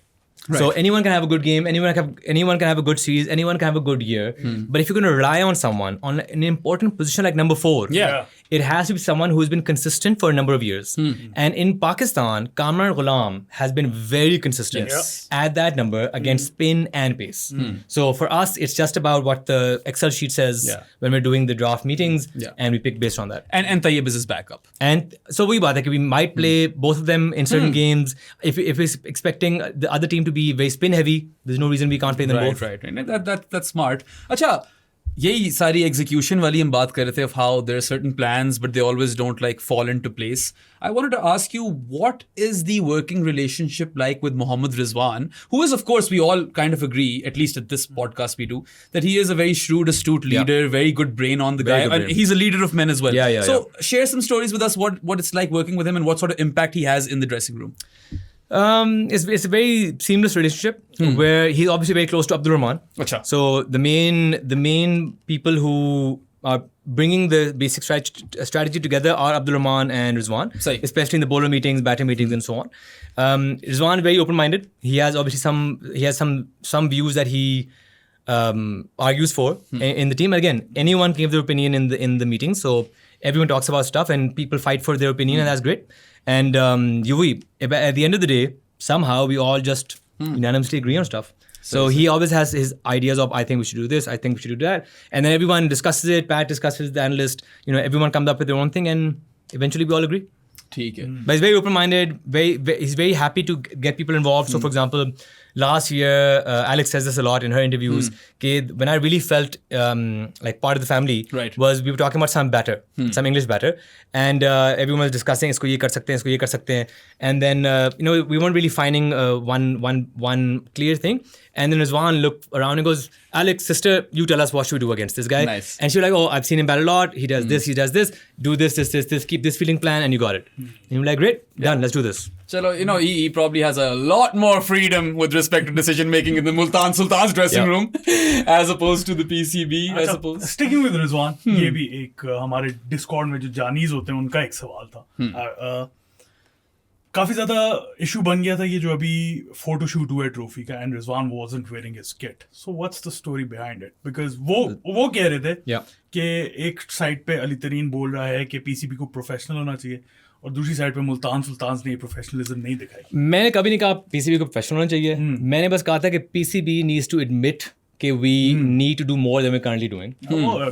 Right. So anyone can have a good game, anyone can have a good series, anyone can have a good year. But if you're going to rely on someone on an important position like number 4, Yeah. it has to be someone who's been consistent for a number of years. And in Pakistan, Kamran Ghulam has been very consistent Yes. at that number against spin and pace. So for us, it's just about what the Excel sheet says when we're doing the draft meetings, and we pick based on that. And Tayyib is his backup. And so we might play both of them in certain games. If we're expecting the other team to be very spin heavy, there's no reason we can't play them both. Right. That's smart. Acha, यही सारी execution वाली हम बात कर रहे थे of how there are certain plans but they always don't like fall into place. I wanted to ask you, what is the working relationship like with Mohammad Rizwan, who is, of course, we all kind of agree, at least at this podcast we do, that he is a very shrewd, astute leader, very good brain on the Very guy, good and brain. he's a leader of men as well. Yeah. So share some stories with us, what it's like working with him and what sort of impact he has in the dressing room. It's a very seamless relationship where he's obviously very close to Abdul Rahman. Acha. So the main people who are bringing the basic strategy together are Abdul Rahman and Rizwan, Sahi. especially in the bowler meetings, batter meetings, and so on. Rizwan is very open-minded. He has obviously some views that he argues for in the team. Again, anyone can give their opinion in the meetings, so everyone talks about stuff and people fight for their opinion, and that's great. And at the end of the day, somehow we all just unanimously agree on stuff. So he always has his ideas of, I think we should do this, I think we should do that. And then everyone discusses it, Pat discusses, the analyst, everyone comes up with their own thing, and eventually we all agree. ठीक है. But he's very open-minded, he's very happy to get people involved. So for example, last year, Alex says this a lot in her interviews, when I really felt like part of the family, Right. was we were talking about some batter, some English batter, and everyone was discussing, isko ye kar sakte hain, isko ye kar sakte hain. And then, we weren't really finding one clear thing. And then Rizwan looked around and goes, Alex, sister, you tell us what should we do against this guy. Nice. And she was like, oh, I've seen him bat a lot. He does this, he does this. Do this, keep this feeling plan, and you got it. And you're like, great, done, let's do this. Chalo, he probably has a lot more freedom with respect to decision making in the Multan Sultan's dressing room as opposed to the PCB, I suppose. Sticking with Rizwan, ये भी एक हमारे Discord में जो जानीज होते हैं उनका एक सवाल था. काफी ज्यादा इशू बन गया था ये जो अभी फोटो शूट हुआ है ट्रॉफी का, and Rizwan wasn't wearing his kit. So what's the story behind it? Because वो कह रहे थे कि एक साइड पे अली तरीन बोल रहा है कि पीसीबी को प्रोफेशनल होना चाहिए, और दूसरी साइड पे मुल्तान सुल्तान ने प्रोफेशनलिज्म नहीं दिखाई. मैंने कभी नहीं कहा पीसीबी को प्रोफेशनल होना चाहिए. मैंने बस कहा था कि पीसीबी नीड्स टू एडमिट कि we need to do more than we currently doing.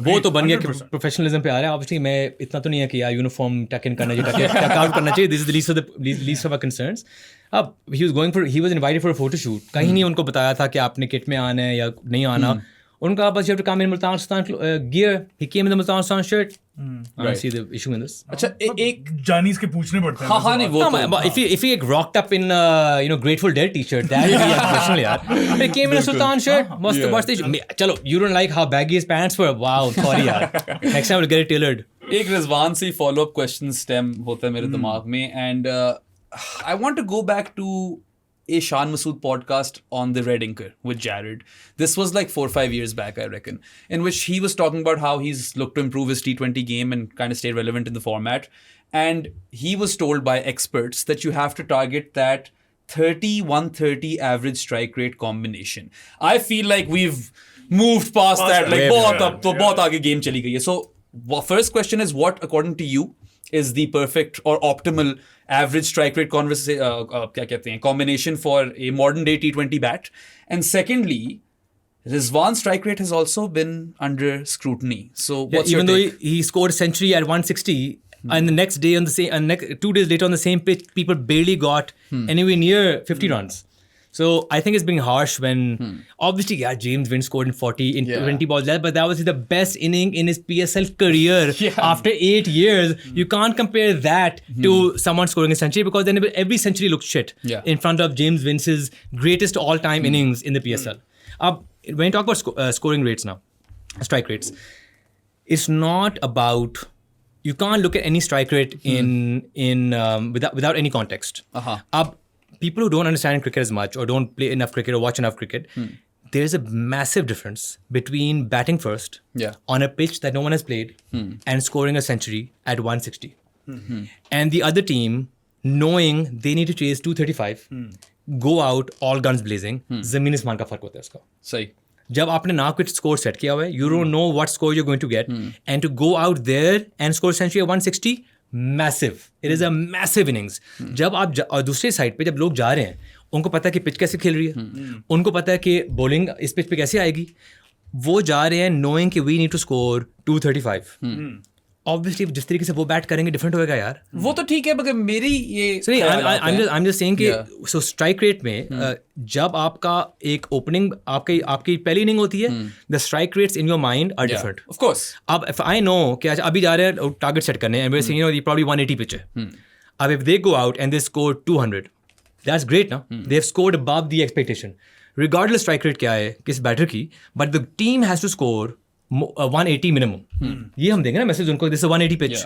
वो तो बन गया कि प्रोफेशनलिज्म पे आ रहा है. ऑब्वियसली मैं इतना तो नहीं है कि यार यूनिफॉर्म टक इन करना चाहिए, टक आउट करना चाहिए. This is the least of our concerns. अब he was invited for a photo shoot. कहीं नहीं उनको बताया था कि आपने किट में आना है या नहीं आना. उनका बस जब came in Multan Sultan gear, he came in the Multan Sultan shirt. I don't see the issue in this. अच्छा, एक जानीज के पूछने पड़ते हैं. हाँ नहीं वो तो if you get rocked up in Grateful Dead t-shirt, that would be unprofessional, yaar. He came in a Sultan shirt. What's the issue? Chalo, you don't like how baggy his pants were? Wow, sorry, yaar. Next time we'll get it tailored. एक रिजवान से follow up question stem होता है मेरे दिमाग में, and I want to go back to a Shan Masood podcast on the Red Inker with Jared. This was like 4 or 5 years back, I reckon, in which he was talking about how he's looked to improve his T20 game and kind of stay relevant in the format. And he was told by experts that you have to target that 30-130 average strike rate combination. I feel like we've moved past that. Like बहुत आगे game चली गई है. So first question is, what according to you is the perfect or optimal average strike rate combination for a modern day T20 bat? And secondly, Rizwan's strike rate has also been under scrutiny. So what's even your though take? he scored a century at 160, and the next day on the same, 2 days later on the same pitch, people barely got anywhere near 50 runs. So I think it's being harsh when obviously James Wind scored in 40 in 20 balls left, but that was the best inning in his PSL career after 8 years. You can't compare that to someone scoring a century, because then every century looks shit in front of James Wind's greatest all-time innings in the PSL. When you talk about scoring rates now, strike rates, it's not about, you can't look at any strike rate without any context. People who don't understand cricket as much, or don't play enough cricket or watch enough cricket, there's a massive difference between batting first on a pitch that no one has played and scoring a century at 160. And the other team, knowing they need to chase 235, go out all guns blazing. Zameen asmaan ka fark hota hai uska. सही. जब आपने ना कुछ score set किया हुआ है, you don't know what score you're going to get, and to go out there and score a century at 160, massive. It is a massive innings. जब आप और दूसरे साइड पे जब लोग जा रहे हैं, उनको पता है कि पिच कैसे खेल रही है, उनको पता है कि बॉलिंग इस पिच पे कैसे आएगी. वो जा रहे हैं knowing कि we need to score 235. Obviously जिस तरीके से वो बैट करेंगे डिफरेंट होएगा यार. वो तो ठीक है मगर मेरी ये So, I'm just saying कि Yeah. so strike rate में जब आपका एक ओपनिंग आपकी पहली इनिंग होती है, the strike rates in your mind are different. of course अब if I know कि अच्छा अभी जा रहे हैं टारगेट सेट करने and we're saying ये probably 180 pitch है. अब if they go out and they score 200, that's great ना. They've scored above the expectation. Regardless strike rate क्या है किस बैटर की, but the team has to score 180 minimum. ये हम देंगे ना मैसेज उनको, this is 180 pitch. Yeah.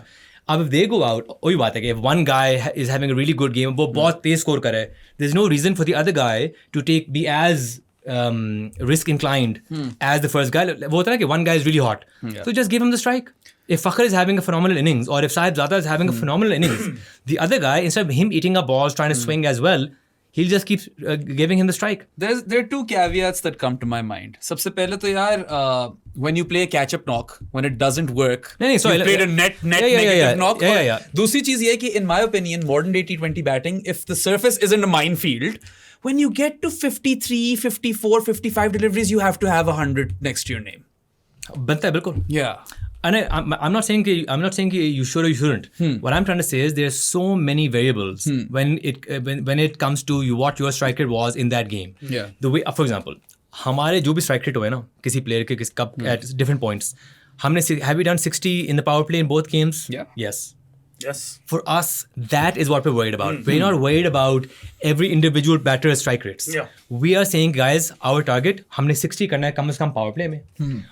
अब if they go out, वही बात है कि if one guy is having a really good game, वो बहुत तेज स्कोर करे, there's no reason for the other guy to be as risk inclined as the first guy. वो होता है ना कि one guy is really hot, so just give him the strike. If Fakhr is having a phenomenal innings, or if Sahib Zada is having a phenomenal innings, the other guy, instead of him eating up balls, trying to swing as well, he'll just keep giving him the strike. there are two caveats that come to my mind. सबसे पहले तो यार when you play a catch up knock, when it doesn't work, नहीं, sorry, you played a net yeah, negative knock. yeah. दूसरी चीज ये है कि in my opinion modern day T20 batting, if the surface isn't a minefield, when you get to 53, 54, 55 deliveries, you have to have 100 next to your name. बनता है बिल्कुल. Yeah. And I'm not saying you should or you shouldn't. What I'm trying to say is there's so many variables when it comes to what your strike rate was in that game. Yeah. The way, for example, हमारे जो भी strike rate हुए ना किसी player के at different points, हमने have we done 60 in the power play in both games? Yeah. Yes. Yes. For us, that is what we're worried about. We're not worried about every individual batter's strike rates. Yeah. We are saying, guys, our target, हमने 60 करना है कम से कम power play में.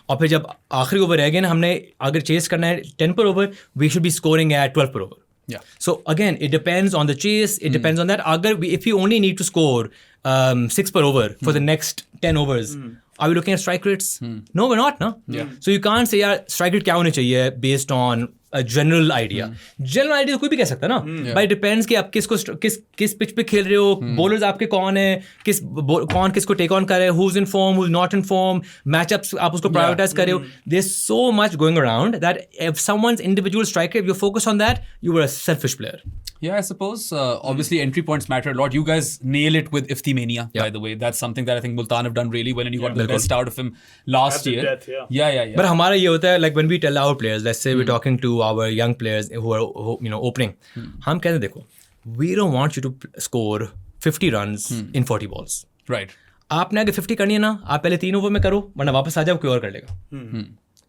और फिर जब आखिरी over रह गए ना, हमने अगर चेस करना है 10 पर over, we should be scoring at 12 per over. Yeah. So again, it depends on the chase. It depends on that. If you only need to score 6 per over for the next 10 overs, are we looking at strike rates? No, we're not. No. Yeah. So you can't say, यार strike rate क्या होनी चाहिए based on a general idea. General idea तो कोई भी कह सकता है ना. But it depends कि आप किस पिच पे खेल रहे हो, bowlers आपके कौन है, कौन किसको take on कर रहे हैं, who's in form, who's not in form, matchups आप उसको prioritize कर रहे हो. There's so much going around that if someone's individual striker, if you focus on that, you were a selfish player. Yeah, I suppose obviously entry points matter a lot. You guys nail it with Iftimania, by the way. That's something that I think Multan have done really well, and you got the best out of him last At the year. death, yeah. Yeah. But हमारा ये होता है, like when we tell our players, let's say we're talking to our young players who are opening, हम कहते हैं देखो, we don't want you to score 50 runs in 40 balls. Right. आपने अगर 50 करनी है ना, आप पहले 3 ओवर में करो, वरना वापस आ जाओ, कोई और कर लेगा.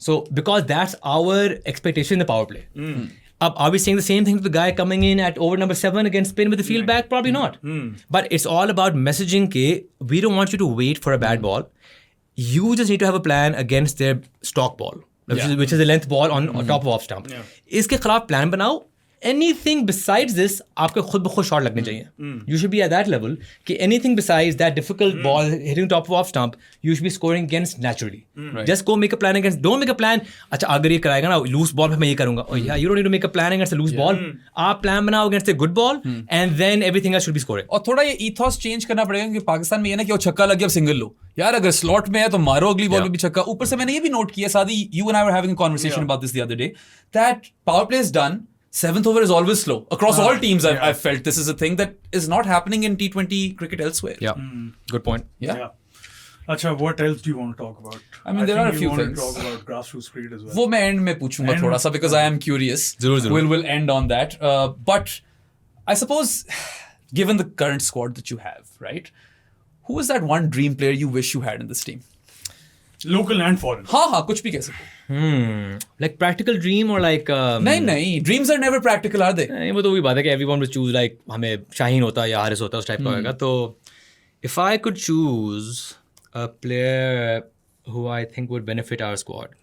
So because that's our expectation in the power play. Are we saying the same thing to the guy coming in at over number 7 against spin with the field back? Probably not. But it's all about messaging ke we don't want you to wait for a bad ball. You just need to have a plan against their stock ball, which is a length ball on top of off stump. इसके खिलाफ plan बनाओ. Anything besides this, आपको खुद ब खुद shot लगने चाहिए. You should be at that level कि anything besides that difficult ball hitting top of off stump, you should be scoring against naturally. Just go make a plan against. Don't make a plan. अच्छा अगर ये कराएगा ना loose ball पे मैं ये करूँगा. Oh yeah, you don't need to make a plan against a loose ball. आप plan बनाओ against a good ball, and then everything else should be scoring. और थोड़ा ये ethos change करना पड़ेगा क्योंकि पाकिस्तान में ये ना कि वो छक्का लग गया अब सिंगल लो. यार अगर स्लॉट में है तो मारो अगली बॉल में भी छक्का. ऊपर से मैंने ये भी नोट किया, सादी, you and I were having a conversation about this the other day, that power play is done. 7th over is always slow. Across all teams, I've felt this is a thing that is not happening in T20 cricket elsewhere. Yeah, good point. Yeah. Acha, what else do you want to talk about? I mean, there are a think few you want things. to talk about grassroots cricket as well. वो मैं end में पूछूंगा End थोड़ा में सा because I am curious. जरूर. We'll end on that. But I suppose, given the current squad that you have, right? Who is that one dream player you wish you had in this team? Local and foreign. हाँ कुछ भी कह सको. Like practical dream or like नहीं dreams are never practical, are they? नहीं, वो तो वही बात है कि everyone will choose like हमें शाहीन होता या हारिस होता उस टाइप का होगा. तो if I could choose a player who I think would benefit our squad.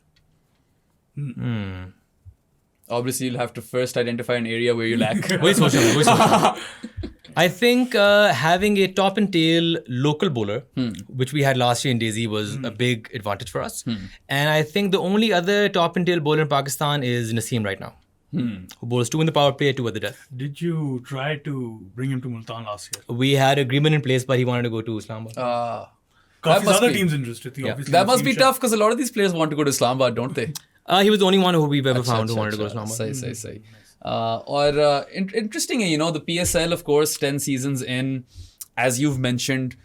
Obviously, you'll have to first identify an area where you lack. वही सोच रहा हूँ. I think having a top and tail local bowler, which we had last year in Daisy, was a big advantage for us. And I think the only other top and tail bowler in Pakistan is Naseem right now, who bowls 2 in the power play, 2 at the death. Did you try to bring him to Multan last year? We had agreement in place, but he wanted to go to Islamabad. Kafi must other be- teams interested. Yeah. Obviously, That must Naseem be Shah. tough because a lot of these players want to go to Islamabad, don't they? He was the only one who we've ever found who wanted to go to Islamabad. सही. Interesting है, the PSL, of course, 10 seasons in, as you've mentioned,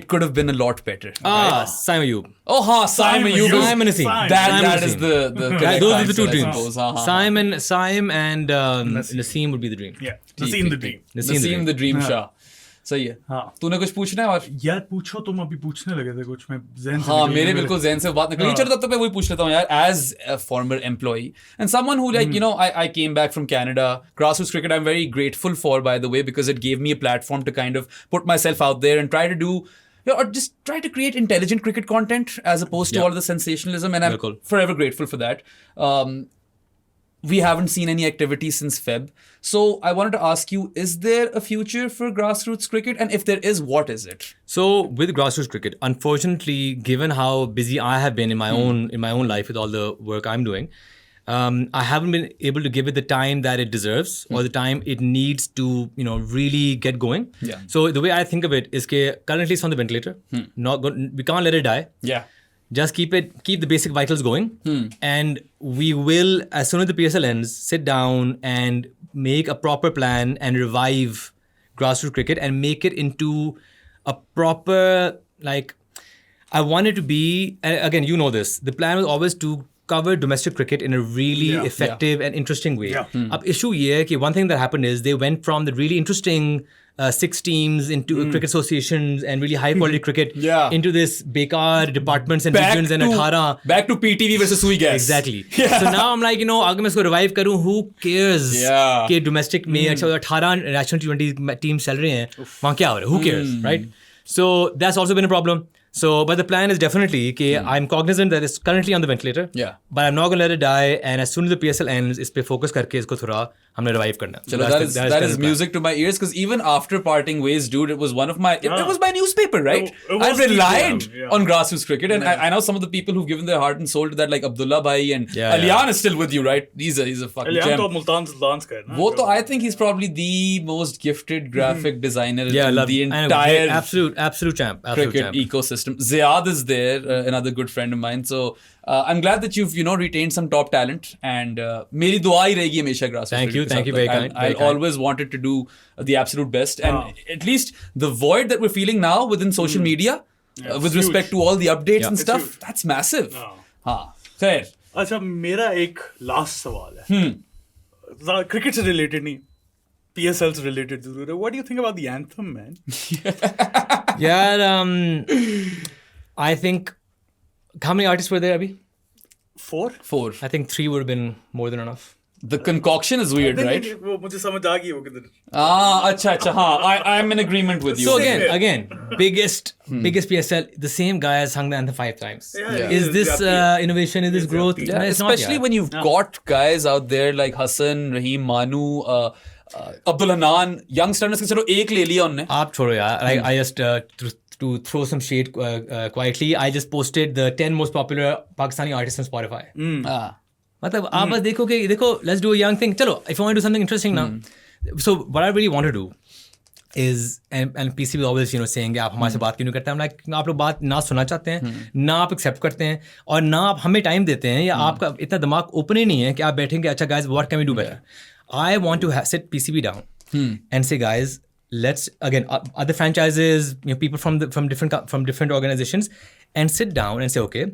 it could have been a lot better. Simon Ayub. Oh, ha, Simon Ayub. Simon Naseem. That is the correct Those are the answer, two I dreams. suppose. Simon and Naseem would be the dream. Yeah, Naseem the dream. Naseem the dream Shah. सही है. हाँ. तूने कुछ पूछना है और? यार पूछो, तुम अभी पूछने लगे थे कुछ, मैं ज़हन से हाँ, निकल मेरे गया। बिल्कुल ज़हन से बात निकली. चलो तब तक मैं वही पूछ लेता हूँ यार. As a former employee and someone who like, you know, I came back from Canada. Grassroots cricket I'm very grateful for, by the way, because it gave me a platform to kind of put myself out there and try to do, you know, or just try to create intelligent cricket content as opposed to all of the sensationalism, and I'm Bilkul. forever grateful for that. We haven't seen any activity since Feb. So I wanted to ask you, is there a future for grassroots cricket? And if there is, what is it? So with grassroots cricket, unfortunately, given how busy I have been in my own life with all the work I'm doing, I haven't been able to give it the time that it deserves or the time it needs to, you know, really get going. Yeah. So the way I think of it is that currently it's on the ventilator. We can't let it die. Yeah. Just keep the basic vitals going, and we will, as soon as the PSL ends, sit down and make a proper plan and revive grassroots cricket and make it into a proper, like, I want it to be, and again, you know this, the plan was always to cover domestic cricket in a really effective and interesting way. Ab issue ye hai ki one thing that happened is they went from the really interesting 6 teams into cricket associations and really high quality cricket into this bekar departments and regions and 18. Back to PTV versus Sui Gas. Exactly. So now I'm like, you know, agar main isko revive karu, who cares ke domestic mein 18 national T20 teams chal rahe hain, wahan kya ho raha hai, who cares, right? So that's also been a problem. So, but the plan is definitely that I'm cognizant that it's currently on the ventilator. Yeah. But I'm not going to let it die. And as soon as the PSL ends, is pe focus karke isko thoda humne revive karna. So that is music to my ears, because even after parting ways, dude, it was one of my, it was my newspaper, right? It was I relied the on grassroots cricket, and I know some of the people who've given their heart and soul to that, like Abdullah Bhai and Aliyan is still with you, right? He's a fucking Aliyan gem. तो Multan Sultans का है ना? वो तो I think he's probably the most gifted graphic designer in the and entire absolute champ. cricket ecosystem. Ziad is there, another good friend of mine. So I'm glad that you've, you know, retained some top talent, and मेरी दुआ ही रहेगी हमेशा grassroots. Thank you, very kind. I'll always wanted to do the absolute best, and at least the void that we're feeling now within social media, with respect to all the updates and stuff, huge. that's massive. हाँ, खैर. अच्छा, मेरा एक last सवाल है, cricket से related नहीं, PSL से रिलेटेड जरूर है. What do you think about the anthem, man? Yeah, I think, how many artists were there, Abhi? 4? I think 3 would have been more than enough. The concoction is weird, right? वो मुझे समझ आ गई वो किधर. अच्छा, हाँ, I'm in agreement with you. So again, biggest PSL, the same guy has sung the anthem 5 times. Is this innovation? Is this growth? Yeah, No, it's not, especially when you've got guys out there like Hassan, Raheem, Manu, Abdul Hanan, young stunners के चलो एक ले लिया उन्होंने. आप छोड़ो यार. I just to throw some shade quietly, I just posted the 10 most popular Pakistani artists on Spotify. मतलब आप बस देखो कि देखो, let's do a young thing. चलो, if I want to do something interesting now. So what I really want to do is, and PCB is always, you know, saying आप हमारे से बात क्यों नहीं करते हैं. I'm like, आप लोग बात ना सुनना चाहते हैं, ना आप एक्सेप्ट करते हैं, और ना आप हमें टाइम देते हैं, या आपका इतना दिमाग ओपन ही नहीं है कि आप बैठेंगे, अच्छा guys, what can we do better? I want to sit PCB down and say, guys, let's, again, other franchises, you know, people from different organizations, and sit down and say, okay,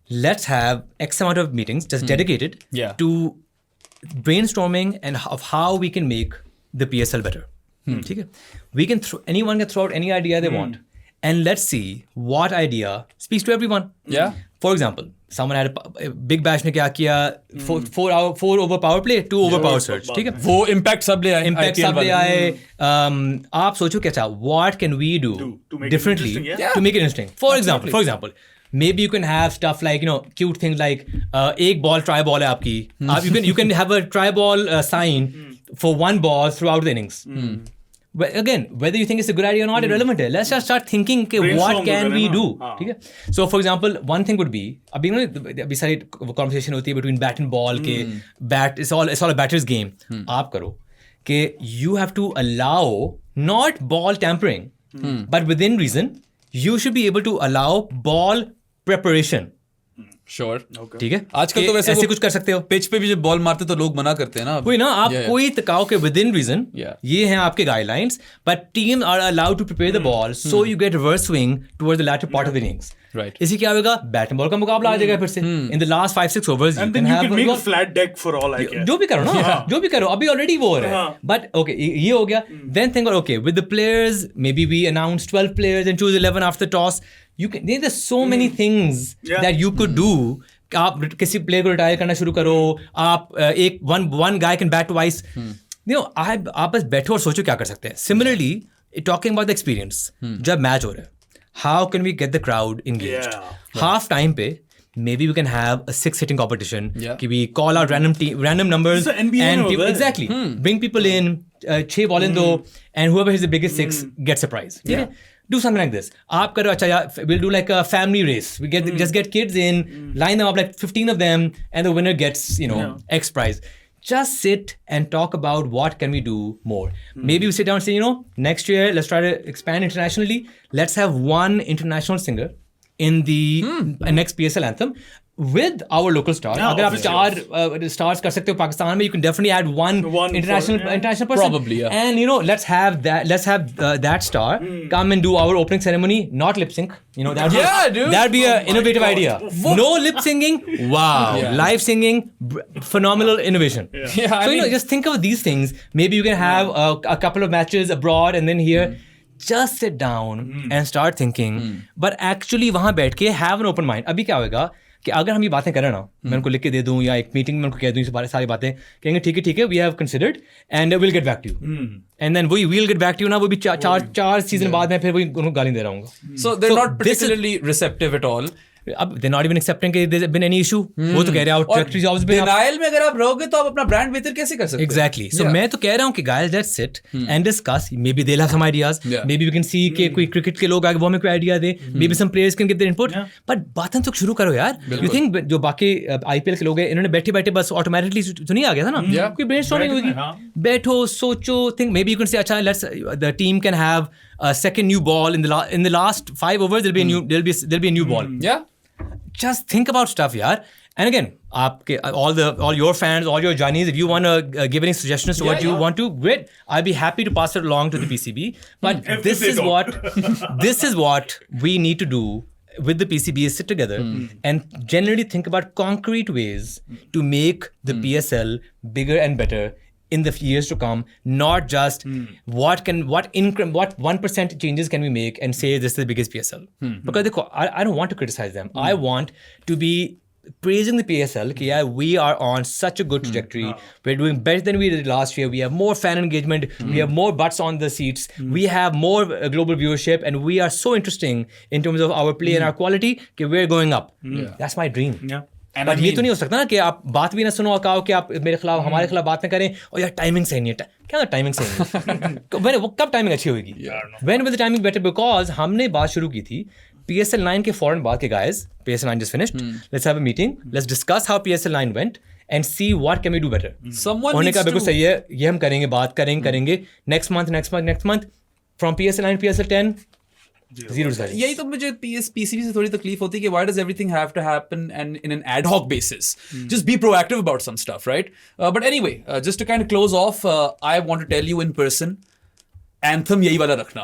let's have X amount of meetings just dedicated to brainstorming and of how we can make the PSL better. Okay? Anyone can throw out any idea they want, and let's see what idea speaks to everyone. Yeah. For example, someone had a Big Bash ने क्या किया, 4 over power play, 2 over power surge, ठीक है? वो impact सब ले आए. Impact सब ले आए. आप सोचो क्या चाह, what can we do to make it differently interesting, to make it interesting? For example, maybe you can have stuff like, you know, cute things like एक ball try ball है आपकी. You can have a try ball sign for one ball throughout the innings. But again, whether you think it's a good idea or not, irrelevant. Let's just start thinking, okay, what can we do? Okay? So, for example, one thing would be, अभी सारी conversation होती है between bat and ball के bat, it's all a batter's game. आप करो कि you have to allow not ball tampering, but within reason, you should be able to allow ball preparation. Sure. ठीक है आजकल तो वैसे ऐसे वो कुछ कर सकते हो पिच पे भी जब बॉल मारते तो लोग मना करते हैं ना. कोई ना आप Yeah, yeah. कोई तकाओ के विद इन रीजन Yeah. ये हैं आपके guidelines but team are allowed to prepare the ball so you get reverse swing towards the latter part of the innings Right. इसी क्या होगा बैट एंड बॉल का मुकाबला आ जाएगा फिर से in the last 5-6 overs And then you can make a flat deck for all I care. जो भी करो ना जो भी करो अभी ऑलरेडी वो हो रहा है हाँ. बट ओके ये हो गया then think okay with the players maybe we announce 12 players and choose 11 after toss you can there are so many things Yeah. That you could do आप किसी प्लेयर को रिटायर करना शुरू करो आप एक one guy can bat twice आप बस बैठो और सोचो क्या कर सकते हैं similarly talking about the experience जब मैच हो रहा है how can we get the crowd engaged half time पे maybe we can have a 6 hitting competition. Yeah. कि we call out random numbers It's the NBA and over people, there. exactly bring people in 6 ball in दो and whoever hits the biggest 6 gets a prize. Yeah. Do something like this. आप करो अच्छा यार we'll do like a family race. We just get kids in, line them up like 15 of them and the winner gets X prize. Just sit and talk about what can we do more. Maybe we sit down and say, next year let's try to expand internationally. Let's have one international singer in the next PSL anthem with our local star. Yeah, अगर आप obviously. 4 stars कर सकते हो पाकिस्तान में, you can definitely add one One international for- yeah. international person. Probably, yeah. And let's have that star come and do our opening ceremony, not lip sync. Yeah, dude. That'd be an my innovative God. idea. No lip singing. Wow. Yeah. Live singing. Phenomenal innovation. Yeah, I So mean- just think of these things. Maybe you can have a couple of matches abroad and then here. Just sit down and start thinking. But actually वहाँ बैठ के have an open mind. अभी क्या होगा कि अगर हम ये बातें करें ना मैं उनको लिख के दे दूँ या एक मीटिंग में उनको कह दूँ ये सारी बातें कहेंगे ठीक है we have considered and will get back to you and then वही will get back to you ना वो भी चार सीजन बाद मैं फिर वही उनको गाली दे रहा हूँ So they're So not this is- particularly receptive at all. अब दे नॉट इवन एक्सेप्टिंग कि देयर बीन एनी इशू वो तो कह रहे हैं और ट्रैक्टरी जॉब्स में denial में अगर आप रहोगे तो आप अपना ब्रांड बेहतर कैसे कर सकते हो? Exactly so Yeah. मैं तो कह रहा हूँ कि guys let's sit and discuss maybe they have some ideas Yeah. Maybe we can see कि कोई क्रिकेट के लोग आगे वो हमें कोई आइडिया दे maybe some players can give their input Yeah. But बातें तो शुरू करो यार यू थिंक जो बाकी आईपीएल के लोग हैं इन्होंने बैठे बैठे बस ऑटोमेटिकली तो नहीं आ गया था ना Yeah. कोई ब्रेनस्टॉर्मिंग बैठना, होगी हाँ. बैठो सोचो think maybe you can say अच्छा let's the team can have a second new ball in the last 5 overs there'll be a new ball Yeah. just think about stuff yaar and again aapke all your fans all your journeys if you want to give any suggestions to what you want to great I'll be happy to pass it along to the PCB but If this they is don't. this is what we need to do with the PCB is sit together and generally think about concrete ways to make the PSL bigger and better in the years to come, not just what 1% changes can we make and say this is the biggest PSL. Because I don't want to criticize them. I want to be praising the PSL. कि yeah, we are on such a good trajectory. We're doing better than we did last year. We have more fan engagement. We have more butts on the seats. We have more global viewership, and we are so interesting in terms of our play and our quality. कि we're going up. That's my dream. Yeah. But ये तो नहीं हो सकता ना कि आप बात भी ना सुनो और कहो कि आप मेरे खिलाफ हमारे खिलाफ बात ना करें और यार टाइमिंग सही नहीं है क्या टाइमिंग सही नहीं है वो कब टाइमिंग अच्छी होगी when will the timing better because हमने बात शुरू की थी PSL 9 के फौरन बाद के guys PSL 9 just finished let's have a meeting let's discuss how PSL 9 went and see what can we do better Someone होने needs का बिल्कुल to- सही है ये हम करेंगे बात करेंगे next month from PSL 9 PSL 10 zero decisions. यही तो मुझे PCB से थोड़ी तकलीफ होती है कि why does everything have to happen and in an ad hoc basis? Just be proactive about some stuff, right? But anyway, just to kind of close off, I want to tell you in person, anthem यही वाला रखना.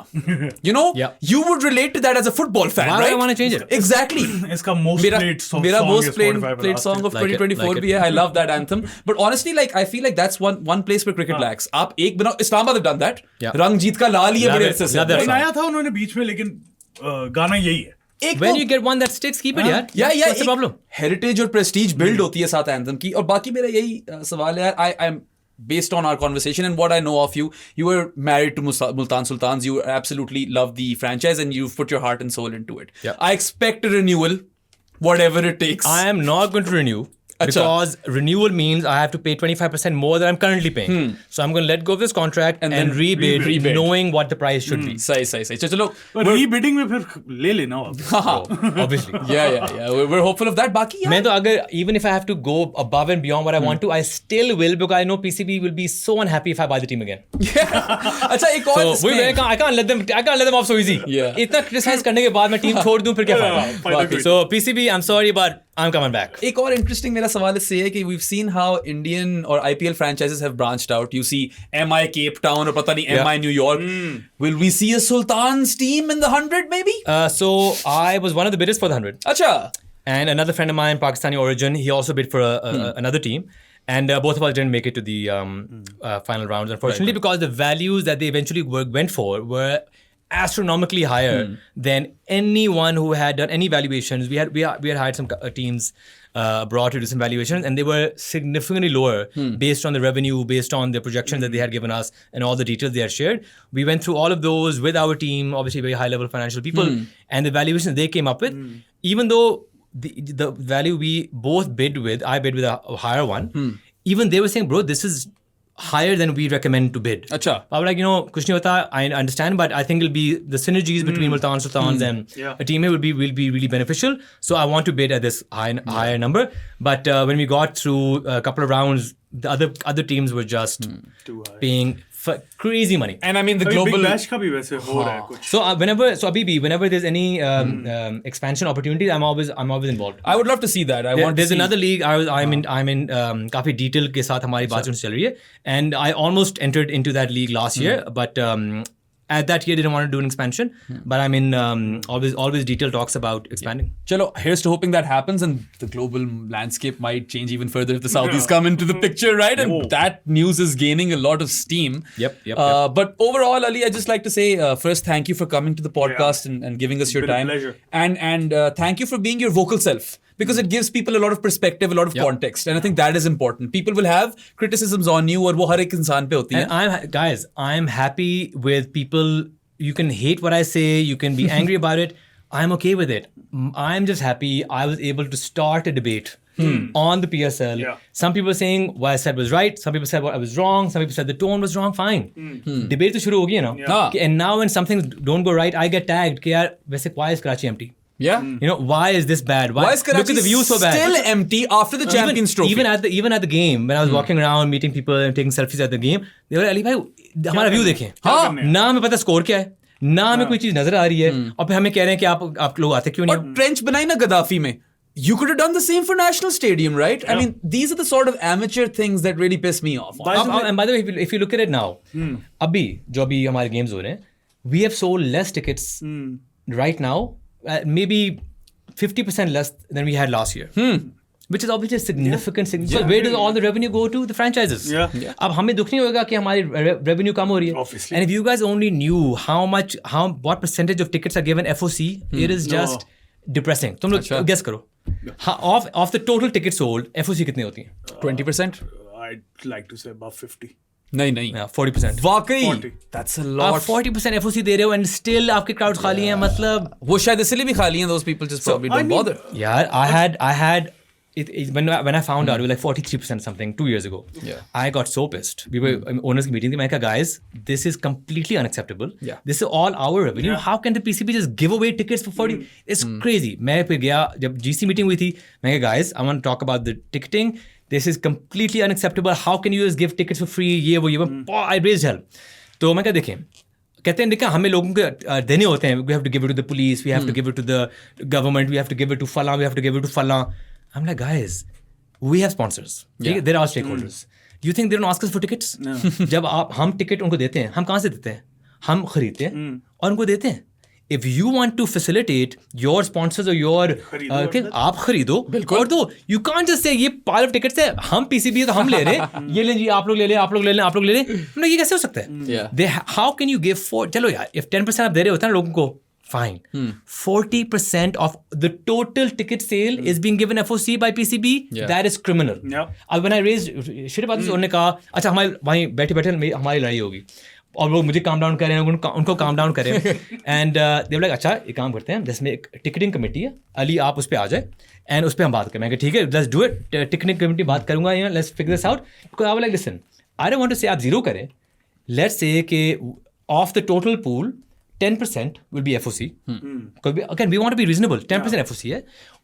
Yeah. You would relate to that as a football fan, Why would right? I wanna change it? Exactly. इसका most played song मेरा is most Spotify पे played last song year. of Like it, 2024 like it. भी है. I love that anthem. But honestly, like I feel like that's one place where cricket lacks. आप एक बनाओ. Islamabad have done that. Yeah. रंग जीत का लाल ये Love बड़े it. अच्छे से. Love that song. बनाया था उन्होंने बीच में लेकिन गाना यही है एक when वो- you get one that sticks keep it यार या what's the problem हेरिटेज और प्रेस्टीज बिल्ड होती है साथ एंथम की और बाकी मेरा यही सवाल है यार I am based on our conversation and what I know of you were married to Multan Sultans. You absolutely love the franchise and you've put your heart and soul into it. Yeah. I expect a renewal, whatever it takes. I am not going to renew because renewal means I have to pay 25% more than I'm currently paying. So I'm going to let go of this contract and then rebid, rebid. knowing what the price should be. सही चलो पर रीबिडिंग में फिर ले लेना वापस Obviously. yeah we're hopeful of that. बाकी यार मैं तो अगर even if I have to go above and beyond what I want to, I still will because I know PCB will be so unhappy if I buy the team again. अच्छा एक और So इसमें- I can't let them off so easy. Yeah. इतना criticize करने के बाद मैं team छोड़ दूं फिर क्या फायदा? फायदा कोई So PCB, I'm sorry, but I'm coming back. एक और इंटरेस्टिंग मेरा सवाल इससे है कि we've seen how Indian or IPL franchises have branched out. You see MI Cape Town और पता नहीं Yeah. MI New York. Will we see a Sultan's team in the 100 maybe? So I was one of the bidders for the 100. Acha. And another friend of mine, Pakistani origin, he also bid for another team. And both of us didn't make it to the final rounds, unfortunately, because the values that they eventually went for were astronomically higher than anyone who had done any valuations. We had hired some teams abroad to do some valuations, and they were significantly lower based on the revenue, based on the projections that they had given us, and all the details they had shared. We went through all of those with our team, obviously very high-level financial people, and the valuations they came up with, even though the value we both bid with, I bid with a higher one, even they were saying, bro, this is higher than we recommend to bid. Acha. I was like, kuch nahi hota, I understand, but I think it'll be the synergies between Multan Sultans and a team will be really beneficial. So I want to bid at this higher number. But when we got through a couple of rounds, the other teams were just Too high. paying crazy money. And I mean the Big global. Bash का भी वैसे हो रहा है कुछ. So whenever there's any expansion opportunities, I'm always involved. I would love to see that. I want. There's to see. another league. I'm in काफी detail के साथ हमारी बात चल रही है, and I almost entered into that league last year, but at that year didn't want to do an expansion. But I'm in always detailed talks about expanding. Chalo, here's to hoping that happens and the global landscape might change even further if the Saudis come into the picture, right? And that news is gaining a lot of steam. Yep. But overall, Ali, I'd just like to say first, thank you for coming to the podcast and giving us your Been a time. pleasure. And thank you for being your vocal self. Because it gives people a lot of perspective, a lot of context. And I think that is important. People will have criticisms on you और वो हर एक इंसान पे होती है. And I'm happy with people. You can hate what I say. You can be angry about it. I'm okay with it. I'm just happy I was able to start a debate on the PSL. Yeah. Some people are saying what I said was right. Some people said what I was wrong. Some people said the tone was wrong. Fine. Debate तो शुरू हो गई है ना. Yeah. And now when some things don't go right, I get tagged कि यार वैसे why is Karachi empty? Yeah. Why is this bad? Why is look Karachi at the view so bad? still empty after the Champions Trophy? Even at the game, when I was walking around meeting people and taking selfies at the game, they were Ali भाई हमारा view देखें. हाँ. ना हमें पता score क्या है, ना हमें कोई चीज नजर आ रही है, और फिर हमें कह रहे हैं कि आप लोग आते क्यों नहीं और हो? ट्रेंच बनाई ना गद्दाफी में. You could have done the same for National Stadium, right? I mean, these are the sort of amateur things that really piss me off. And by the way, if you look at it now, अभी जो अभी हमारे games हो रहे हैं, we have sold less tickets right now, maybe 50% less than we had last year. Which is obviously significant. Because where does all the revenue go to? The franchises. Yeah. अब हमें दुख नहीं होगा कि हमारी revenue कम हो रही है. Obviously. And if you guys only knew what percentage of tickets are given FOC, it is just depressing. तुम लोग guess करो. Of the total tickets sold, FOC कितनी होती हैं? 20%? I'd like to say above 50. नहीं. Yeah, 40%. वाकई. 40. That's a आप lot. 40% FOC दे रहे हो and still आपके crowds खाली हैं, मतलब. वो शायद इसलिए भी खाली हैं. Those people just probably don't bother. Yeah, I had when I found out, we were like 43% something 2 years ago. Yeah. I got so pissed. We were owners meeting. I said, guys, this is completely unacceptable. Yeah. This is all our revenue. Yeah. How can the PCB just give away tickets for 40? It's crazy. मैं फिर गया जब GC meeting हुई थी. मैं कहा, guys, I want to talk about the ticketing. This is completely unacceptable. How can you just give tickets for free? ये वो. I raised hell. तो मैं कहा देखें. कहते हैं देखा हमें लोगों को देने होते हैं. We have to give it to the police. We have to give it to the government. We have to give it to Fala. We have to give it to Fala. I'm like, guys, we have sponsors. Yeah. They're our stakeholders. You think they don't ask us for tickets? No. जब हम ticket उनको देते हैं, हम कहाँ से देते हैं? हम खरीदते हैं और उनको देते हैं. If you want to facilitate your sponsors or your आप खरीदो और दो. You can't just say ये pile of tickets है, हम PCB है तो हम ले रहे हैं. ये लें जी, आप लोग ले लें, आप लोग ले लें, आप लोग ले लें. मतलब ये कैसे हो सकता है? Yeah. How can you give चलो यार, if 10% आप दे रहे होते हैं ना लोगों को, fine. 40% of the total ticket sale is being given FOC by PCB. Yeah. That is criminal. Yeah. When I raised shit about this, उन्होंने कहा अच्छा हमारे वहीं बैठे हमारी लड़ाई होगी और लोग मुझे काम डाउन कर रहे हैं, उनको काम डाउन कर रहे हैं. एंड दे लाइक अच्छा एक काम करते हैं, जिसमें एक टिकटिंग कमेटी है, अली आप उस पर आ जाए एंड उस पर हम बात करें. मैं कहा ठीक है, let's do it. Ticketing committee बात करूंगा, let's figure this out. Because I was like listen, I don't want to say आप जीरो करें. लेट्स से कि of the total pool 10% will be FOC. Again, we want to be reasonable. 10% FOC है.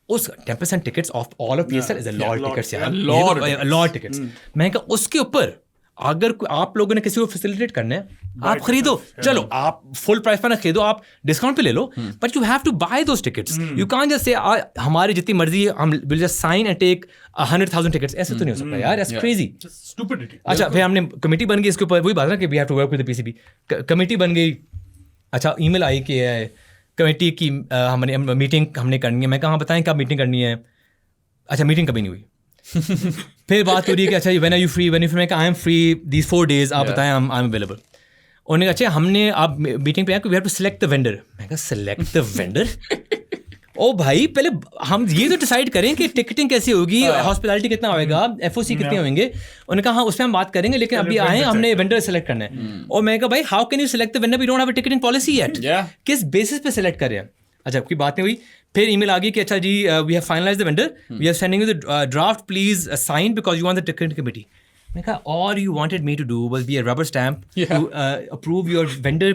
उस 10% tickets of all of PSL is a lot of tickets. a lot of tickets. मैंने कहा उसके ऊपर अगर आप लोगों ने किसी को फैसिलिटेट करना है, आप खरीदो, चलो आप फुल प्राइस पर ना खरीदो, आप डिस्काउंट पे ले लो, but you have to buy those tickets. You can't just say हमारी जितनी मर्जी हम will just sign and take 100,000 tickets. ऐसे तो नहीं हो सकता यार, दैट्स क्रेजी. Stupidity. अच्छा, फिर हमने कमेटी बन गई इसके ऊपर, वही बात ना कि we have to work with the PCB. Committee बन गई. अच्छा, ईमेल आई कि कमेटी की हमने मीटिंग हमने करनी है. मैं कहाँ बताएं कब मीटिंग करनी है. अच्छा, मीटिंग कभी नहीं हुई. फिर बात हो रही है कि अच्छा when are you free, when you free. मैं कहा I am free these 4 days, आप बताएं आई एम अवेलेबल. उन्होंने कहा अच्छा हमने आप मीटिंग पे आए, we have to select the vendor. मैं कहा सेलेक्ट द वेंडर? ओ भाई, पहले हम ये तो डिसाइड करें कि टिकटिंग कैसी होगी, हॉस्पिटैलिटी कितना होएगा, एफओसी कितने होंगे. उन्होंने कहा हाँ उस पर हम बात करेंगे, लेकिन अभी आए हमने वेंडर सेलेक्ट करना है. और मैं कहा भाई how can you select the vendor, we don't have a ticketing policy yet. किस बेसिस पे सेलेक्ट कर रहे हैं. अच्छा, कोई बात नहीं हुई. फिर ईमेल आ गई कि अच्छा जी we have finalised the vendor, we are sending you the draft, please sign because you want the ticketing committee. मैं कहा all you wanted me to do was be a rubber stamp to approve your vendor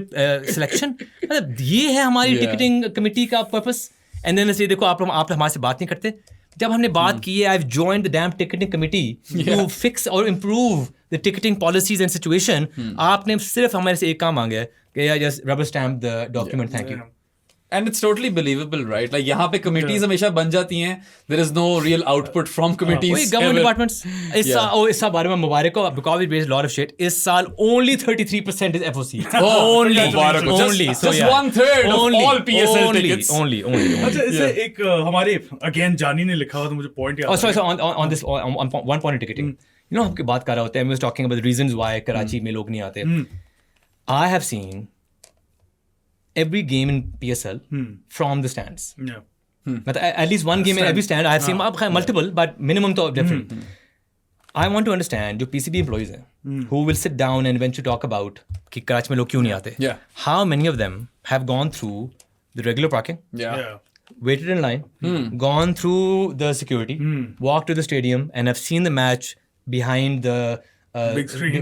selection. मतलब ये है हमारी ticketing committee का purpose. And then से देखो आप हमारे से बात नहीं करते. जब हमने बात की है, I have joined the damn ticketing committee to fix और improve the ticketing policies and situation. आपने सिर्फ हमारे से एक काम मांगा है कि just rubber stamp the document, thank you. And it's totally believable, right? Like यहाँ पे committees हमेशा बन जाती हैं. There is no real output from committees. वही government departments. इस साल बारे में मुबारक हो, because we raised a lot of shit. इस साल only 33% is FOC. Only. Just 1/3 of all PSL tickets. Only. अच्छा, इससे एक हमारे अगेन जानी ने लिखा हुआ, तो मुझे पॉइंट याद. Oh, sorry, on this one point of ticketing. You know, हम बात कर रहे होते हैं. I was talking about the reasons why Karachi में लोग नहीं आते. I have seen every game in PSL from the stands. Yeah. But at least one game in every stand I have seen multiple, but minimum to different. I want to understand जो PCB employees हैं, who will sit down and eventually talk about कि कराची में लोग क्यों नहीं आते. Yeah. How many of them have gone through the regular parking, Yeah. waited in line, gone through the security, walked to the stadium, and have seen the match behind the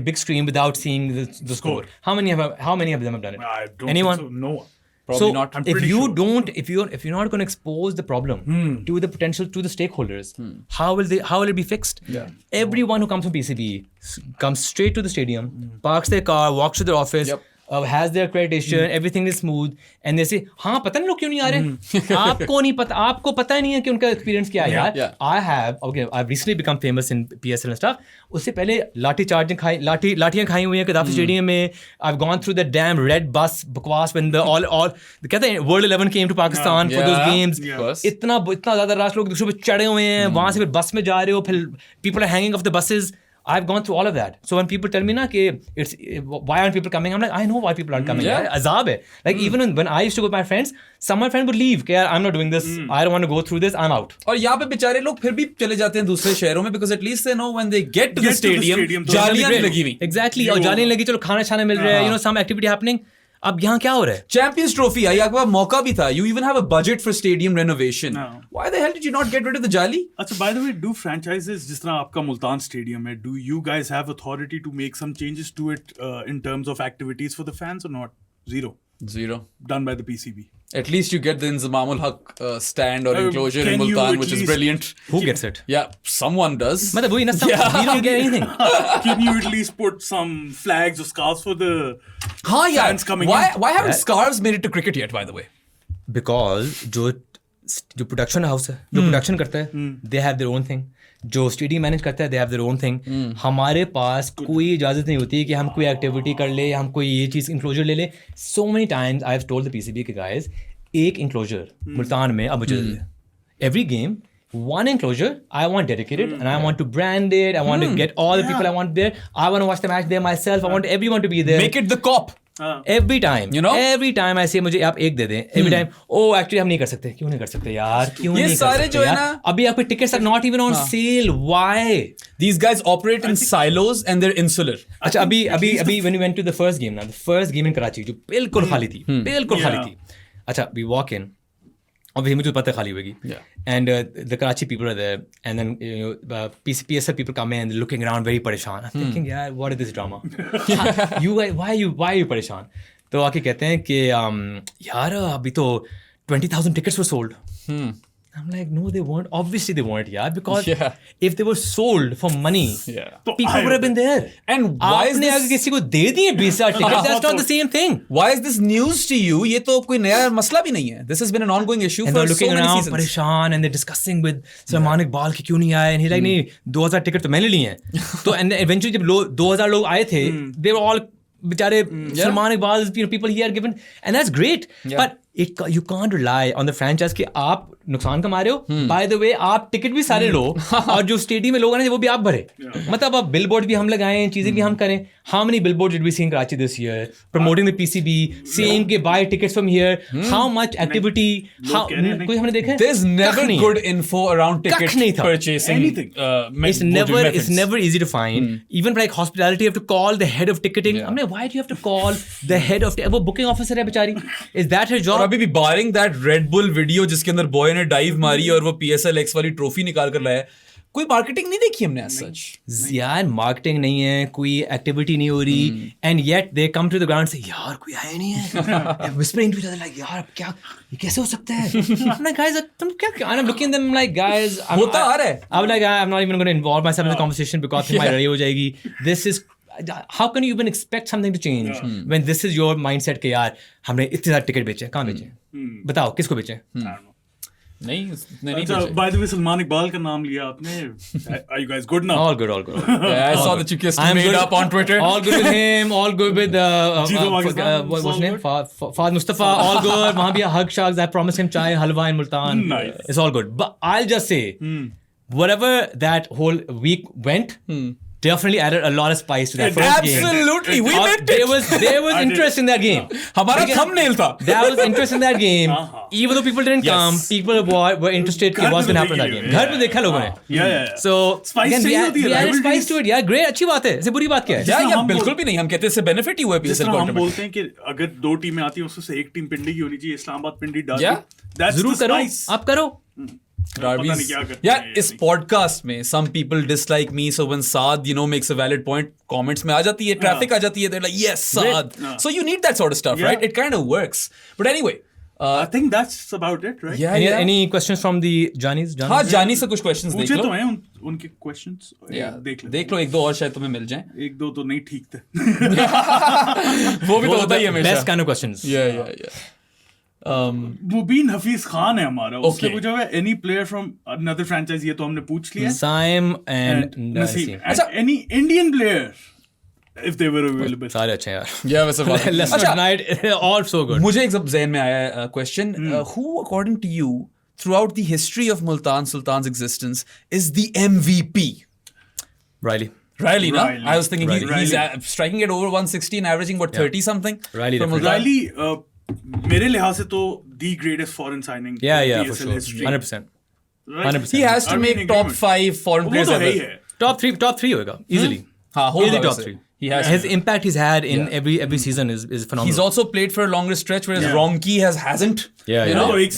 big screen without seeing the score. How many of them have done it? I don't Anyone? think so. No one. Probably So not. I'm if pretty you sure. don't, if you're not going to expose the problem to the potential to the stakeholders, how will it be fixed? Yeah. Everyone who comes from PCB comes straight to the stadium, parks their car, walks to their office. Yep. Has their accreditation, everything is smooth, and they say, हाँ पता नहीं लोग क्यों नहीं आ रहे. आपको नहीं पता, आपको पता ही नहीं है कि उनका experience क्या है यार. Yeah. I've recently become famous in PSL and stuff. उससे पहले लाठियाँ खाई हुई हैं कदाफी स्टेडियम में. I've gone through the damn red bus बकवास when the all कहते हैं World 11 came to Pakistan for those games. Yes. इतना ज़्यादा राश लोग दूसरों पे चढ़े हुए हैं, वहाँ से फिर बस में जा रहे हो, फिर people are hanging off the buses. I've gone through all of that. So when people tell me na कि it's why aren't people coming, I'm like I know why people aren't coming. Yeah. Azab hai. Like even when I used to go with my friends, some of my friends would leave. कि यार I'm not doing this. I don't want to go through this. I'm out. और यहाँ पे बेचारे लोग फिर भी चले जाते हैं दूसरे शहरों में because at least they know when they get to the stadium जालियाँ नहीं लगी हुई. Exactly. और जाने लगी, चलो खाना छाना मिल रहा है. You know, some activity happening. अब यहाँ क्या हो रहा है? Champions Trophy आई, आपके पास मौका भी था. You even have a budget for stadium renovation. No. Why the hell did you not get rid of the jali? अच्छा, by the way, do franchises जिस तरह आपका मुल्तान स्टेडियम है, do you guys have authority to make some changes to it in terms of activities for the fans or not? Zero. Done by the PCB. At least you get the Inzamamul Haq stand or enclosure in can you Multan, at which is least- brilliant. Who gets it? Yeah, someone does. मतलब वही ना, we don't get anything. Can you at least put some flags or scarves for the हाँ यार, fans coming why haven't scarves made it to cricket yet, by the way? Because जो production house है, जो production करता है, they have their own thing. जो stadium manage करता है, they have their own thing. हमारे पास कोई इजाज़त नहीं होती कि हम कोई एक्टिविटी कर ले, हम कोई ये चीज़ इंक्लोजर ले ले. So many times I have told the PCB के गाइस, एक इंक्लोजर मुल्तान में अब मुझे every game one enclosure I want dedicated and I want to brand it. I want to get all the people I want there. I want to watch the match there myself. I want everyone to be there. Make it the cop. Every time, You know? every time I say मुझे आप एक दे दें. Every time, oh actually हम नहीं कर सकते. क्यों नहीं कर सकते यार? क्यों ये नहीं कर सारे सकते जो है यार? ना- अभी आपके tickets are not even on sale. Why? These guys operate in silos and they're insular. अच्छा अभी when we went to the first game ना, the first game in Karachi जो बिल्कुल खाली थी, बिल्कुल खाली थी. अच्छा, we walk in. Obviously मुझे पता है खाली होगी. Yeah. And the Karachi people are there, and then PSL people come in, looking around very परेशान. I'm thinking, yeah, what is this drama? Why are you परेशान? तो आके कहते हैं कि यार अभी तो 20,000 tickets were sold. I'm like, no, they weren't. Obviously, they weren't, yeah. Because Yeah. if they were sold for money, Yeah. people would have been there. And why is आपने this- अगर किसी को दे दिए 20,000 tickets, that's not the same thing. Why is this news to you? ये तो कोई नया मसला भी नहीं है. This has been an ongoing issue And for they're so looking many around, seasons. परेशान, and they're discussing with Salman Iqbal कि क्यों नहीं आए. And he's like, नहीं, 2,000 ticket तो मैंने लिए हैं. तो and eventually जब 2,000 लोग आए थे, they were all बेचारे Salman Iqbal, people here given, and that's great. Yeah. But you can't rely on the franchise कि आप नुकसान कमा रहे हो. By the way, आप टिकट भी सारे लो और जो स्टेडियम में लोग आने वो भी आप भरे. मतलब अब बिलबोर्ड भी हम लगाएं, चीजें भी हम करें. How many billboards did we see in Karachi this year promoting the PCB, saying कि buy tickets from here? How much activity? How कोई हमने देखा है? There's never good info around ticket कख नहीं था. purchasing. Anything. It's never easy to find. Even for like hospitality, you have to call the head of ticketing. I mean, why do you have to call the head of वो booking officer है बेचारी? Is that her और job? अभी भी barring that Red Bull video जिसके अंदर boy ने dive मारी और वो PSLX वाली ट्रॉफी निकाल कर लाया, कोई मार्केटिंग नहीं देखी हमने as such. यार मार्केटिंग नहीं है, कोई एक्टिविटी नहीं हो रही, and yet they come to the ground से यार कोई आया नहीं है. Whispering to each other like यार क्या ये कैसे हो सकता है? I'm like guys तुम क्या? I'm looking at them like guys होता आ रहा है. I'm like I'm not even going to involve myself in the conversation because हमारी लड़ाई हो जाएगी. This is how can you even expect something to change when this is your mindset कि यार हमने इतने सारे टिकट बेचे, कहाँ बेचे? बताओ किसको बेचे? नहीं अच्छा, by the way, Salman Iqbal का नाम लिया आपने. Are you guys good now? All good. Yeah, I saw that you kissed I'm made good. up on Twitter. All good with him. All good with Jeeto Pakistan. what's All his name? good? Fahd Mustafa. All good. वहाँ भी hug sharks. I promised him chai halwa in Multan. Nice. It's all good. But I'll just say, whatever that whole week went, definitely added a lot of spice to that first game. Absolutely, we meant There it. was interest in that game. हमारा thumbnail था. There was interest in that game. Even though people didn't Yes. come, people were interested in what's going to happen in that game. घर पे देखा लोगों ने. Yeah. So Spice again, चाहिए होती है, we added rivalries. spice to it. Yeah, great, अच्छी बात है. इससे बुरी बात क्या है? या हम बिल्कुल भी नहीं. हम कहते हैं इससे बेनिफिट ही हुआ जिस PSL तरह हम टूर्नामेंट. बोलते हैं कि अगर 2 टीमें आती हैं उसमें से एक टीम पिंडी की होनी चाहिए, इस्लामाबाद पिंडी डाल. Yeah. That's जरूर the करो, spice. आप करो. पता नहीं क्या करते यार हैं इस पॉडकास्ट में some people dislike me, so when Saad makes a valid point, comments में आ जाती है, traffic आ जाती है, they're like yes Saad. So you need that sort of stuff, Yeah. right? It kind of works. But anyway, I think that's about it, right? Any questions from the Johnnies? हाँ जानी से कुछ questions देख पूछे लो. तो हैं उनके questions. देख लो एक दो और शायद तुम्हें मिल जाएं. 1-2 तो नहीं ठीक थे. वो भी तो होता ही है हमेशा. Best kind of questions. Yeah. मुबीन हफीज खान है हमारा. उसने Okay. पूछा है any player from another franchise, ये तो हमने पूछ लिया. Saim and Naseem. Naseem. And any Indian player if they were available. सारे अच्छे हैं यार. Yeah, वैसे बात है. Let's अच्छा, not deny all so good. मुझे एक सब ज़हन में आया question. Who according to you throughout the history of Multan Sultan's existence is the MVP? Riley. Riley, no? Riley. I was thinking he's Riley. striking at over 160 and averaging, 30 something? Riley from definitely. Multan? Riley मेरे लिहाज से तो the greatest foreign signing. Yeah, in for PSL sure. history. 100%. Right? 100%. He has to I'm make in top agreement. 5 foreign वो players तो है ever. ही है. Top 3 होगा easily. हाँ, होगा Easily top वैसे. 3. He has His to. impact he's had in every season is phenomenal. He's also played for a longer stretch, whereas Yeah. Ronki hasn't. Yeah, You yeah. know? तो एक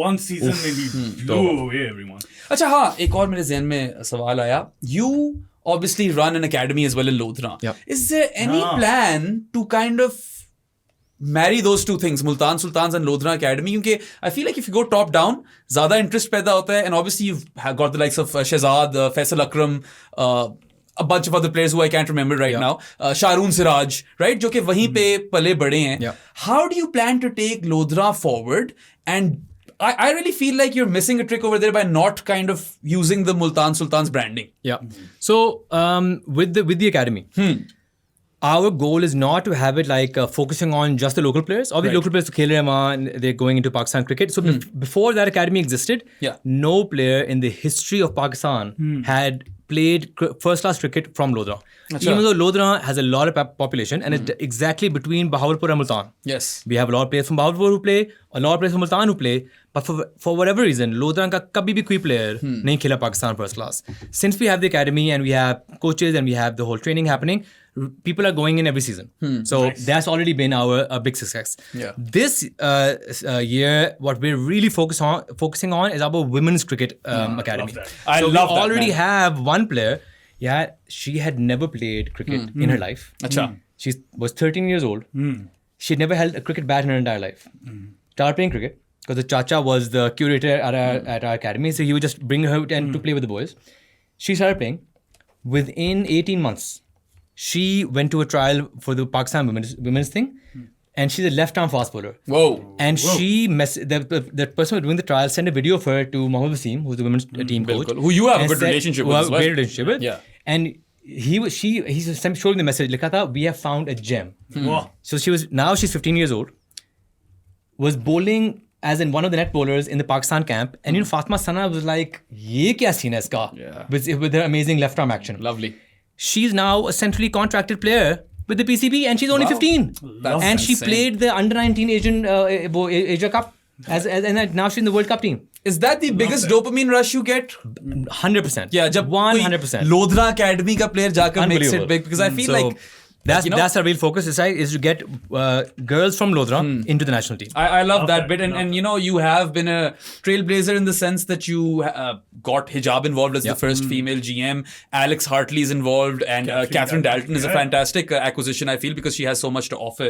one season में he blew away everyone. अच्छा हाँ, एक और मेरे ज़हन में सवाल आया. You obviously run an academy as well in Lodhra. Yeah. Is there any plan to kind of marry those two things, Multan Sultans and Lodhra Academy? क्योंकि I feel like if you go top down, ज़्यादा interest पैदा होता है, and obviously you've got the likes of Shehzad, Faisal Akram, a bunch of other players who I can't remember right now, Sharoon Siraj, right? जो कि वहीं पे पले बड़े हैं. Yeah. How do you plan to take Lodhra forward? And I really feel like you're missing a trick over there by not kind of using the Multan Sultans branding. Yeah. So with the academy, our goal is not to have it like focusing on just the local players. Obviously, local players to खेल रहे हैं वहाँ, and they're going into Pakistan cricket. So before that academy existed, no player in the history of Pakistan had played first-class cricket from Lodhra. Even though Lodhra has a lot of population and it's exactly between Bahawalpur and Multan. Yes. We have a lot of players from Bahawalpur who play, a lot of players from Multan who play, but for whatever reason, Lodhra का कभी भी कोई player नहीं खेला Pakistan first class. Since we have the academy and we have coaches and we have the whole training happening, people are going in every season. So that's already been our big success. Yeah. This year, what we're really focusing on is our women's cricket academy. that. I so love we that, already man. have one player. Yeah, she had never played cricket in her life. Acha. She was 13 years old. She'd never held a cricket bat in her entire life. Started playing cricket. because the Chacha was the curator at our academy, so he would just bring her and to play with the boys. She started playing. Within 18 months, she went to a trial for the Pakistan women's thing, and she's a left-arm fast bowler. Whoa. And she the person who was doing the trial sent a video of her to Mohammad Wasim, who's the women's team coach, Who you have a and good said- relationship who with I as have a well. great relationship with. Yeah. And he's showing the message. Likha tha, we have found a gem. Wow. So she's 15 years old. Was bowling as in one of the net bowlers in the Pakistan camp, and Fatima Sana was like, "Ye kya scene hai iska?" Yeah. With her amazing left arm action. Lovely. She's now a centrally contracted player with the PCB, and she's only 15. That's and she insane. played the under 19 Asia Cup and now she's in the World Cup team. Is that the biggest dopamine rush you get? 100%. Yeah, जब 100%. Lodhra Academy का player जाकर makes it Unbelievable. big, because I feel like that's our real focus is to get girls from Lodhra into the national team. I love that Okay, bit, and you have been a trailblazer in the sense that you got hijab involved as the first female GM. Alex Hartley is involved, and Catherine Dalton is a fantastic acquisition, I feel, because she has so much to offer.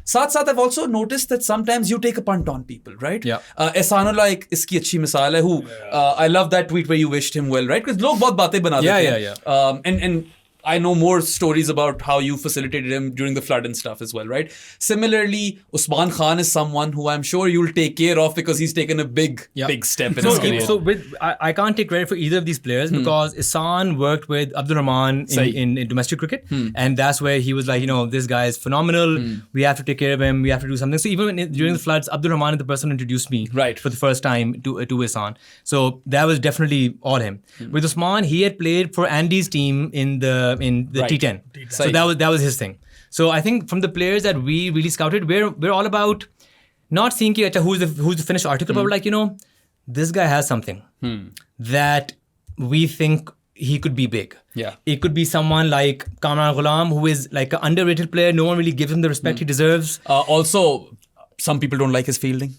Sath I've also noticed that sometimes you take a punt on people, right? Yeah. Ehsanullah ek iski achhi misal hai, who I love that tweet where you wished him well, right? Because log bahut baatein bana dete hain. Yeah. And I know more stories about how you facilitated him during the flood and stuff as well, right? Similarly, Usman Khan is someone who I'm sure you'll take care of because he's taken a big step in his career. So I can't take credit for either of these players because Ihsan worked with Abdul Rahman in domestic cricket, and that's where he was like, this guy is phenomenal. We have to take care of him. We have to do something. So even during the floods, Abdul Rahman is the person who introduced me for the first time to Ihsan. So that was definitely all him. With Usman, he had played for Andy's team in the T10. So that was his thing. So I think from the players that we really scouted, we're all about not seeing ki, who's the finished article, but like, this guy has something that we think he could be big. Yeah. It could be someone like Kamran Ghulam, who is like an underrated player. No one really gives him the respect he deserves. Also, some people don't like his fielding.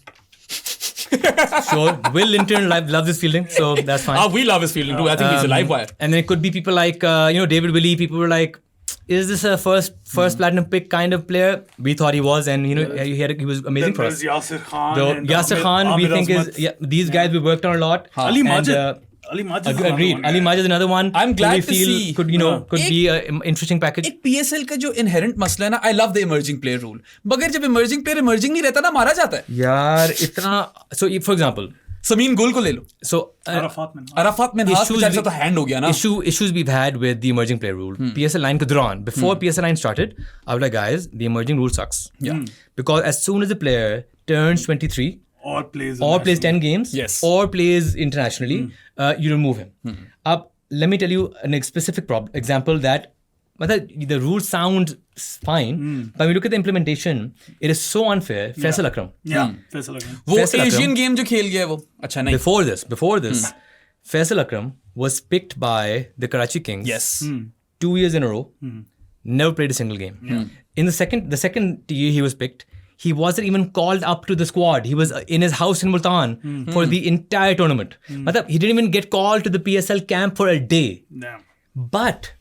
Sure, Will Linton loves his fielding, so that's fine. We love his fielding too. I think he's a live wire. And then it could be people like David Willey. People were like, "Is this a first platinum pick kind of player?" We thought he was, and he was amazing Then for us. there's Yasir Khan. So and Yasir Khan, we Amir think Azmat. these guys we worked on a lot. Ali And, Majid. Ali Majid. is another Agreed. one, Ali yeah. Majid is another one. I'm glad who we to feel see. could be an interesting package. एक PSL का जो inherent मसला है ना, I love the emerging player rule. मगर जब emerging player emerging नहीं रहता ना, मारा जाता है. यार इतना so for example, समीन गुल को ले लो. so Arafat Minhas. अराफात में हाथ बेचारे तो hand हो गया ना. issues we've had with the emerging player rule. PSL 9 के दौरान, before PSL 9 started, I was like, guys, the emerging rule sucks. Yeah. Because as soon as the player turns 23 Or plays. or plays 10 games Yes. or plays internationally, you remove him. Let me tell you a specific example that the rule sounds fine, but when you look at the implementation, it is so unfair. Faisal Akram. Yeah. Faisal Akram. वो Faisal Akram. Asian game जो खेल गया है वो अच्छा नहीं. Before this, Faisal Akram was picked by the Karachi Kings. Yes. 2 years in a row. Never played a single game. In the second year he was picked, he wasn't even called up to the squad. He was in his house in Multan for the entire tournament. Matlab, he didn't even get called to the PSL camp for a day. Damn. But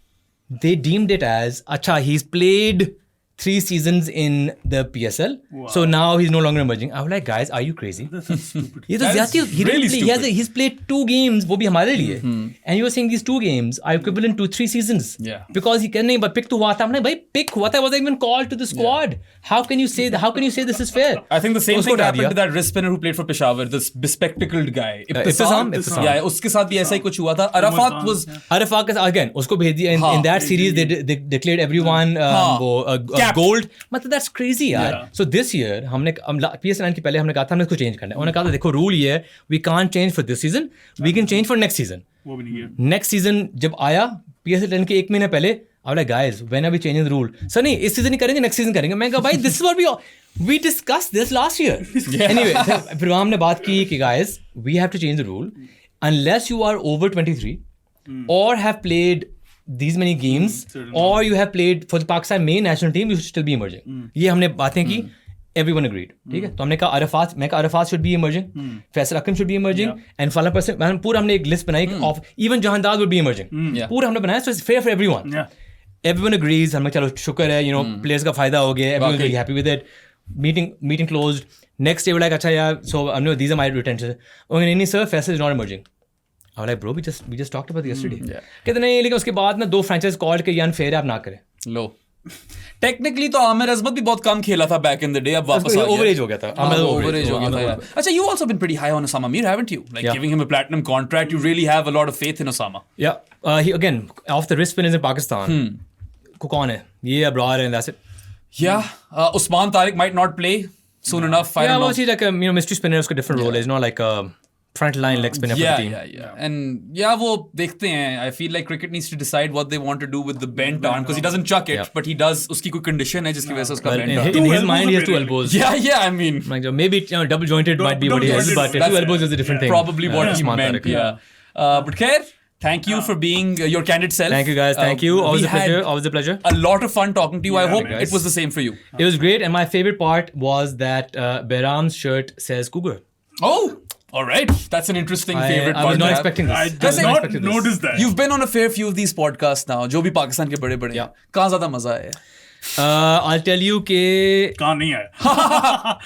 they deemed it as, acha, he's played 3 seasons in the PSL, so now he's no longer emerging. I was like, guys, are you crazy? That's so stupid. He That is really stupid. he's played 2 games, वो भी हमारे लिए. And you were saying these 2 games are equivalent to 3 seasons. Yeah. Because he can but pick to हुआ था. I'm like, भाई pick हुआ था. I wasn't even called to the squad. How can you say that? How can you say this is fair? I think the same उसको thing हटा happened दिया. to that wrist spinner who played for Peshawar, this bespectacled guy. Ibtisam. Yeah, उसके साथ भी ऐसा ही कुछ हुआ था. Arafat was Arafat again, उसको भेज दिया. In that series, they declared everyone Capped. gold. मतलब that's crazy यार. So this year हमने PSL 9 के पहले हमने कहा था हमने इसको change करना है. उन्होंने कहा था देखो rule ये है, we can't change for this season, we can change for next season. वो भी नहीं किया. Next season जब आया PSL 10 के 1 महीने पहले, I was like, guys, when are we changing the rule? Sir नहीं, इस season नहीं करेंगे, next season करेंगे. मैं कहा भाई, this is what we discussed this last year. Anyway, फिर वहाँ हमने बात की कि guys, we have to change the rule unless you are over 23 or have played these many games or you have played for the Pakistan main national team, you should still be emerging. ये हमने बातें की. Everyone agreed. ठीक है, तो हमने कहा Arafat should be emerging, Faisal Akram should be emerging, and फला person पूरा हमने एक list बनाई of even Jahandad would be emerging. पूरा हमने बनाया, so it's fair for everyone. Yeah. Everyone agrees. हम लोग चलो शुक्र है, players का फायदा हो गया, everyone will be happy with it. meeting closed. Next day we're like, acha yeah, so I know these are my retentions. Oh नहीं sir, Faisal is not emerging. I was like, bro, we just talked about this yesterday. कहते नहीं, लेकिन उसके बाद ना 2 franchise called कि ये unfair है, आप ना करें. लो टेक्निकली तो आमिर अजमत भी बहुत कम खेला था बैक इन द डे, अब वापस आ गया. ओवरेज हो गया था. ओवरेज हो गया था यार. अच्छा, you also been pretty high on Osama Mir, haven't you? Like giving him a platinum contract, you really have a lot of faith in Osama. Yeah, he again off the wrist spinners in Pakistan. को कौन है ये abroad and that's it. Yeah, Usman Tariq might not play soon enough. I don't know. Yeah, he's like a mystery spinner. Uska different role. It's not like a front line leg spinner for the team. Yeah. And yeah, वो देखते हैं. I feel like cricket needs to decide what they want to do with the bent arm, because he doesn't chuck it, but he does. उसकी कोई condition है जिसकी वजह से उसका bent arm. In his mind, he has 2 elbows. Yeah. I mean, like maybe double jointed might be what he has, but 2 elbows is a different thing. Probably what he meant. Yeah. But Khair, thank you for being your candid self. Thank you guys. Thank you. Always a pleasure. Always a pleasure. A lot of fun talking to you. I hope guys. it was the same for you. It was great, and my favorite part was that Behram's shirt says Cougar. Oh, all right. That's an interesting favorite part. I was not to have. expecting this. I did not notice that. You've been on a fair few of these podcasts now. जो भी पाकिस्तान के बड़े-बड़े हैं. कहाँ ज़्यादा मजा है? I'll tell you कि कहाँ नहीं आया.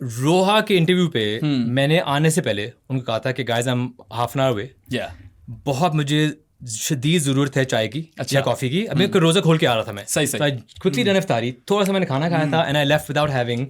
रोहा के इंटरव्यू पे मैंने आने से पहले उनको कहा था कि guys I am half an hour away. Yeah. बहुत मुझे शदीद ज़रूरत है चाय की या कॉफ़ी की. अभी रोज़ा खोल के आ रहा था मैं. सही. आई क्विकली डन इफ्तारी. थोड़ा सा मैंने खाना खाया था, and I left without having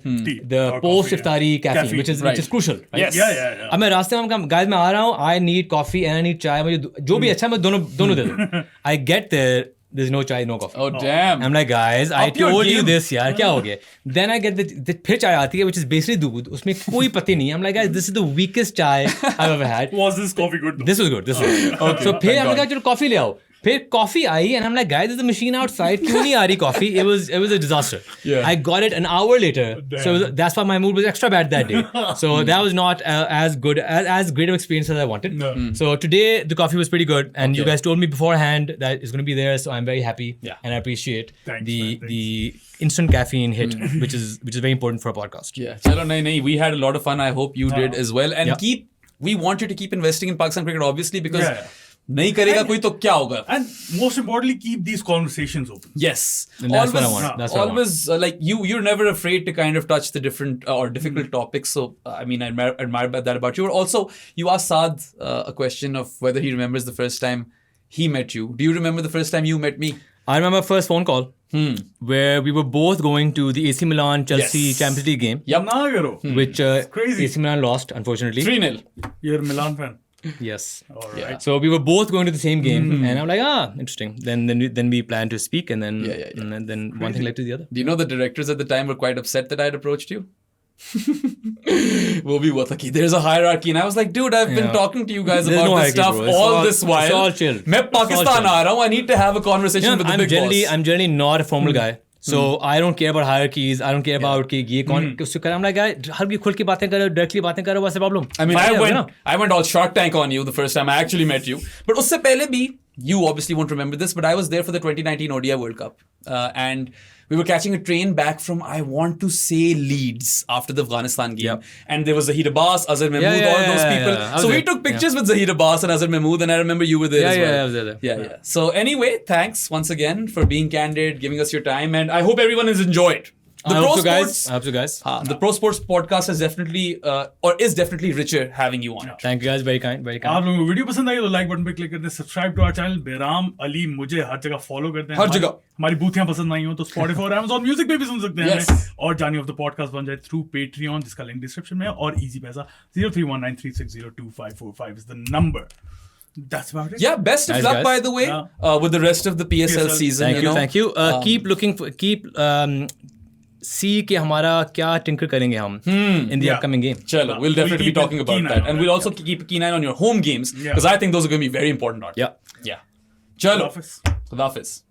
the post इफ्तारी caffeine, which is crucial. Yes. Yeah. अब मैं रास्ते में गाइस मैं आ रहा हूँ, I need coffee and I need चाय. मुझे जो भी अच्छा है मैं दोनों दे दो. I get there, there's no chai, no coffee. Oh damn. I'm like, guys, I Up your told you game. this यार, क्या हो गया? Then I get the फिर चाय आती है, which is basically दूध. उसमें कोई पत्ती नहीं है. I'm like, guys, this is the weakest chai I've ever had. Was this coffee good though? This was good. So फिर हमने कहा चलो कॉफी ले आओ. फिर coffee I and I'm like, guys, there's a machine outside. क्यों नहीं आ रही coffee? It was a disaster. Yeah. I got it an hour later. So that's why my mood was extra bad that day. So that was not as good as great of experience as I wanted. No. So today the coffee was pretty good, and you guys told me beforehand that it's going to be there. So I'm very happy. Yeah. And I appreciate Thanks, man. the instant caffeine hit, which is very important for a podcast. Yeah. Chalo, nahi. We had a lot of fun. I hope you did as well. And we want you to keep investing in Pakistan cricket, obviously, because नहीं करेगा कोई तो क्या होगा? And most importantly, keep these conversations open. Yes. And that's what I want. That's what I want. Always like you're never afraid to kind of touch the different or difficult topics. So I mean, I admire that about you. Also, you asked Saad a question of whether he remembers the first time he met you. Do you remember the first time you met me? I remember first phone call where we were both going to the AC Milan Chelsea Champions League game, Yep. ना करो. which crazy. AC Milan lost, unfortunately. 3-0. You're a Milan fan. Yes. All right. So we were both going to the same game, and I'm like, interesting. Then we planned to speak, and then and then one thing led to the other. Do you know the directors at the time were quite upset that I had approached you? वो भी हुआ था कि there's a hierarchy, and I was like, dude, I've been talking to you guys There's about no this hierarchy, stuff bro. It's all all- this while. it's all chill. मैं It's all Pakistan chill. आ रहा हूँ. I need to have a conversation with the I'm big boss. generally not a formal guy. So I don't care about hierarchies. I don't care about कि ये कौन उससे कर. I'm like, guy, हर कोई खुल के बातें करो, directly बातें करो. What's the problem? I mean, Fine, you know? I went all Shark Tank on you the first time I actually met you. But उससे पहले भी, you obviously won't remember this, but I was there for the 2019 ODI World Cup. And we were catching a train back from, I want to say, Leeds after the Afghanistan game. Yep. And there was Zahir Abbas, Azhar Mahmood, all those people. I was So we there. took pictures with Zahir Abbas and Azhar Mahmood, and I remember you were there as well. I was there. Yeah. So anyway, thanks once again for being candid, giving us your time, and I hope everyone has enjoyed. I hope so, guys. The Pro Sports podcast is definitely richer having you on it. Thank you guys. Very kind. Very kind. आप लोगों को video पसंद आई तो like button पे click करते हैं, subscribe to our channel. बेराम अली मुझे हर जगह फॉलो करते हैं. हर जगह. हमारी बूथियां पसंद आई हो तो Spotify और Amazon Music पे भी सुन सकते हैं. Yes. और जानी ऑफ द पॉडकास्ट बन जाए थ्रू Patreon, जिसका लिंक डिस्क्रिप्शन में है, और इजी पैसा 0319360255 is the number. That's about it. Yeah, best of Nice, luck, guys. by the way, with the rest of the PSL season. Thank you. Keep see कि हमारा क्या tinker करेंगे हम in the upcoming game. Chalo, we'll definitely be keep talking a about keen eye that. on And that, we'll also keep a keen eye on your home games, because I think those are going to be very important. Yeah. Yeah. Chalo. Office. Khudafis.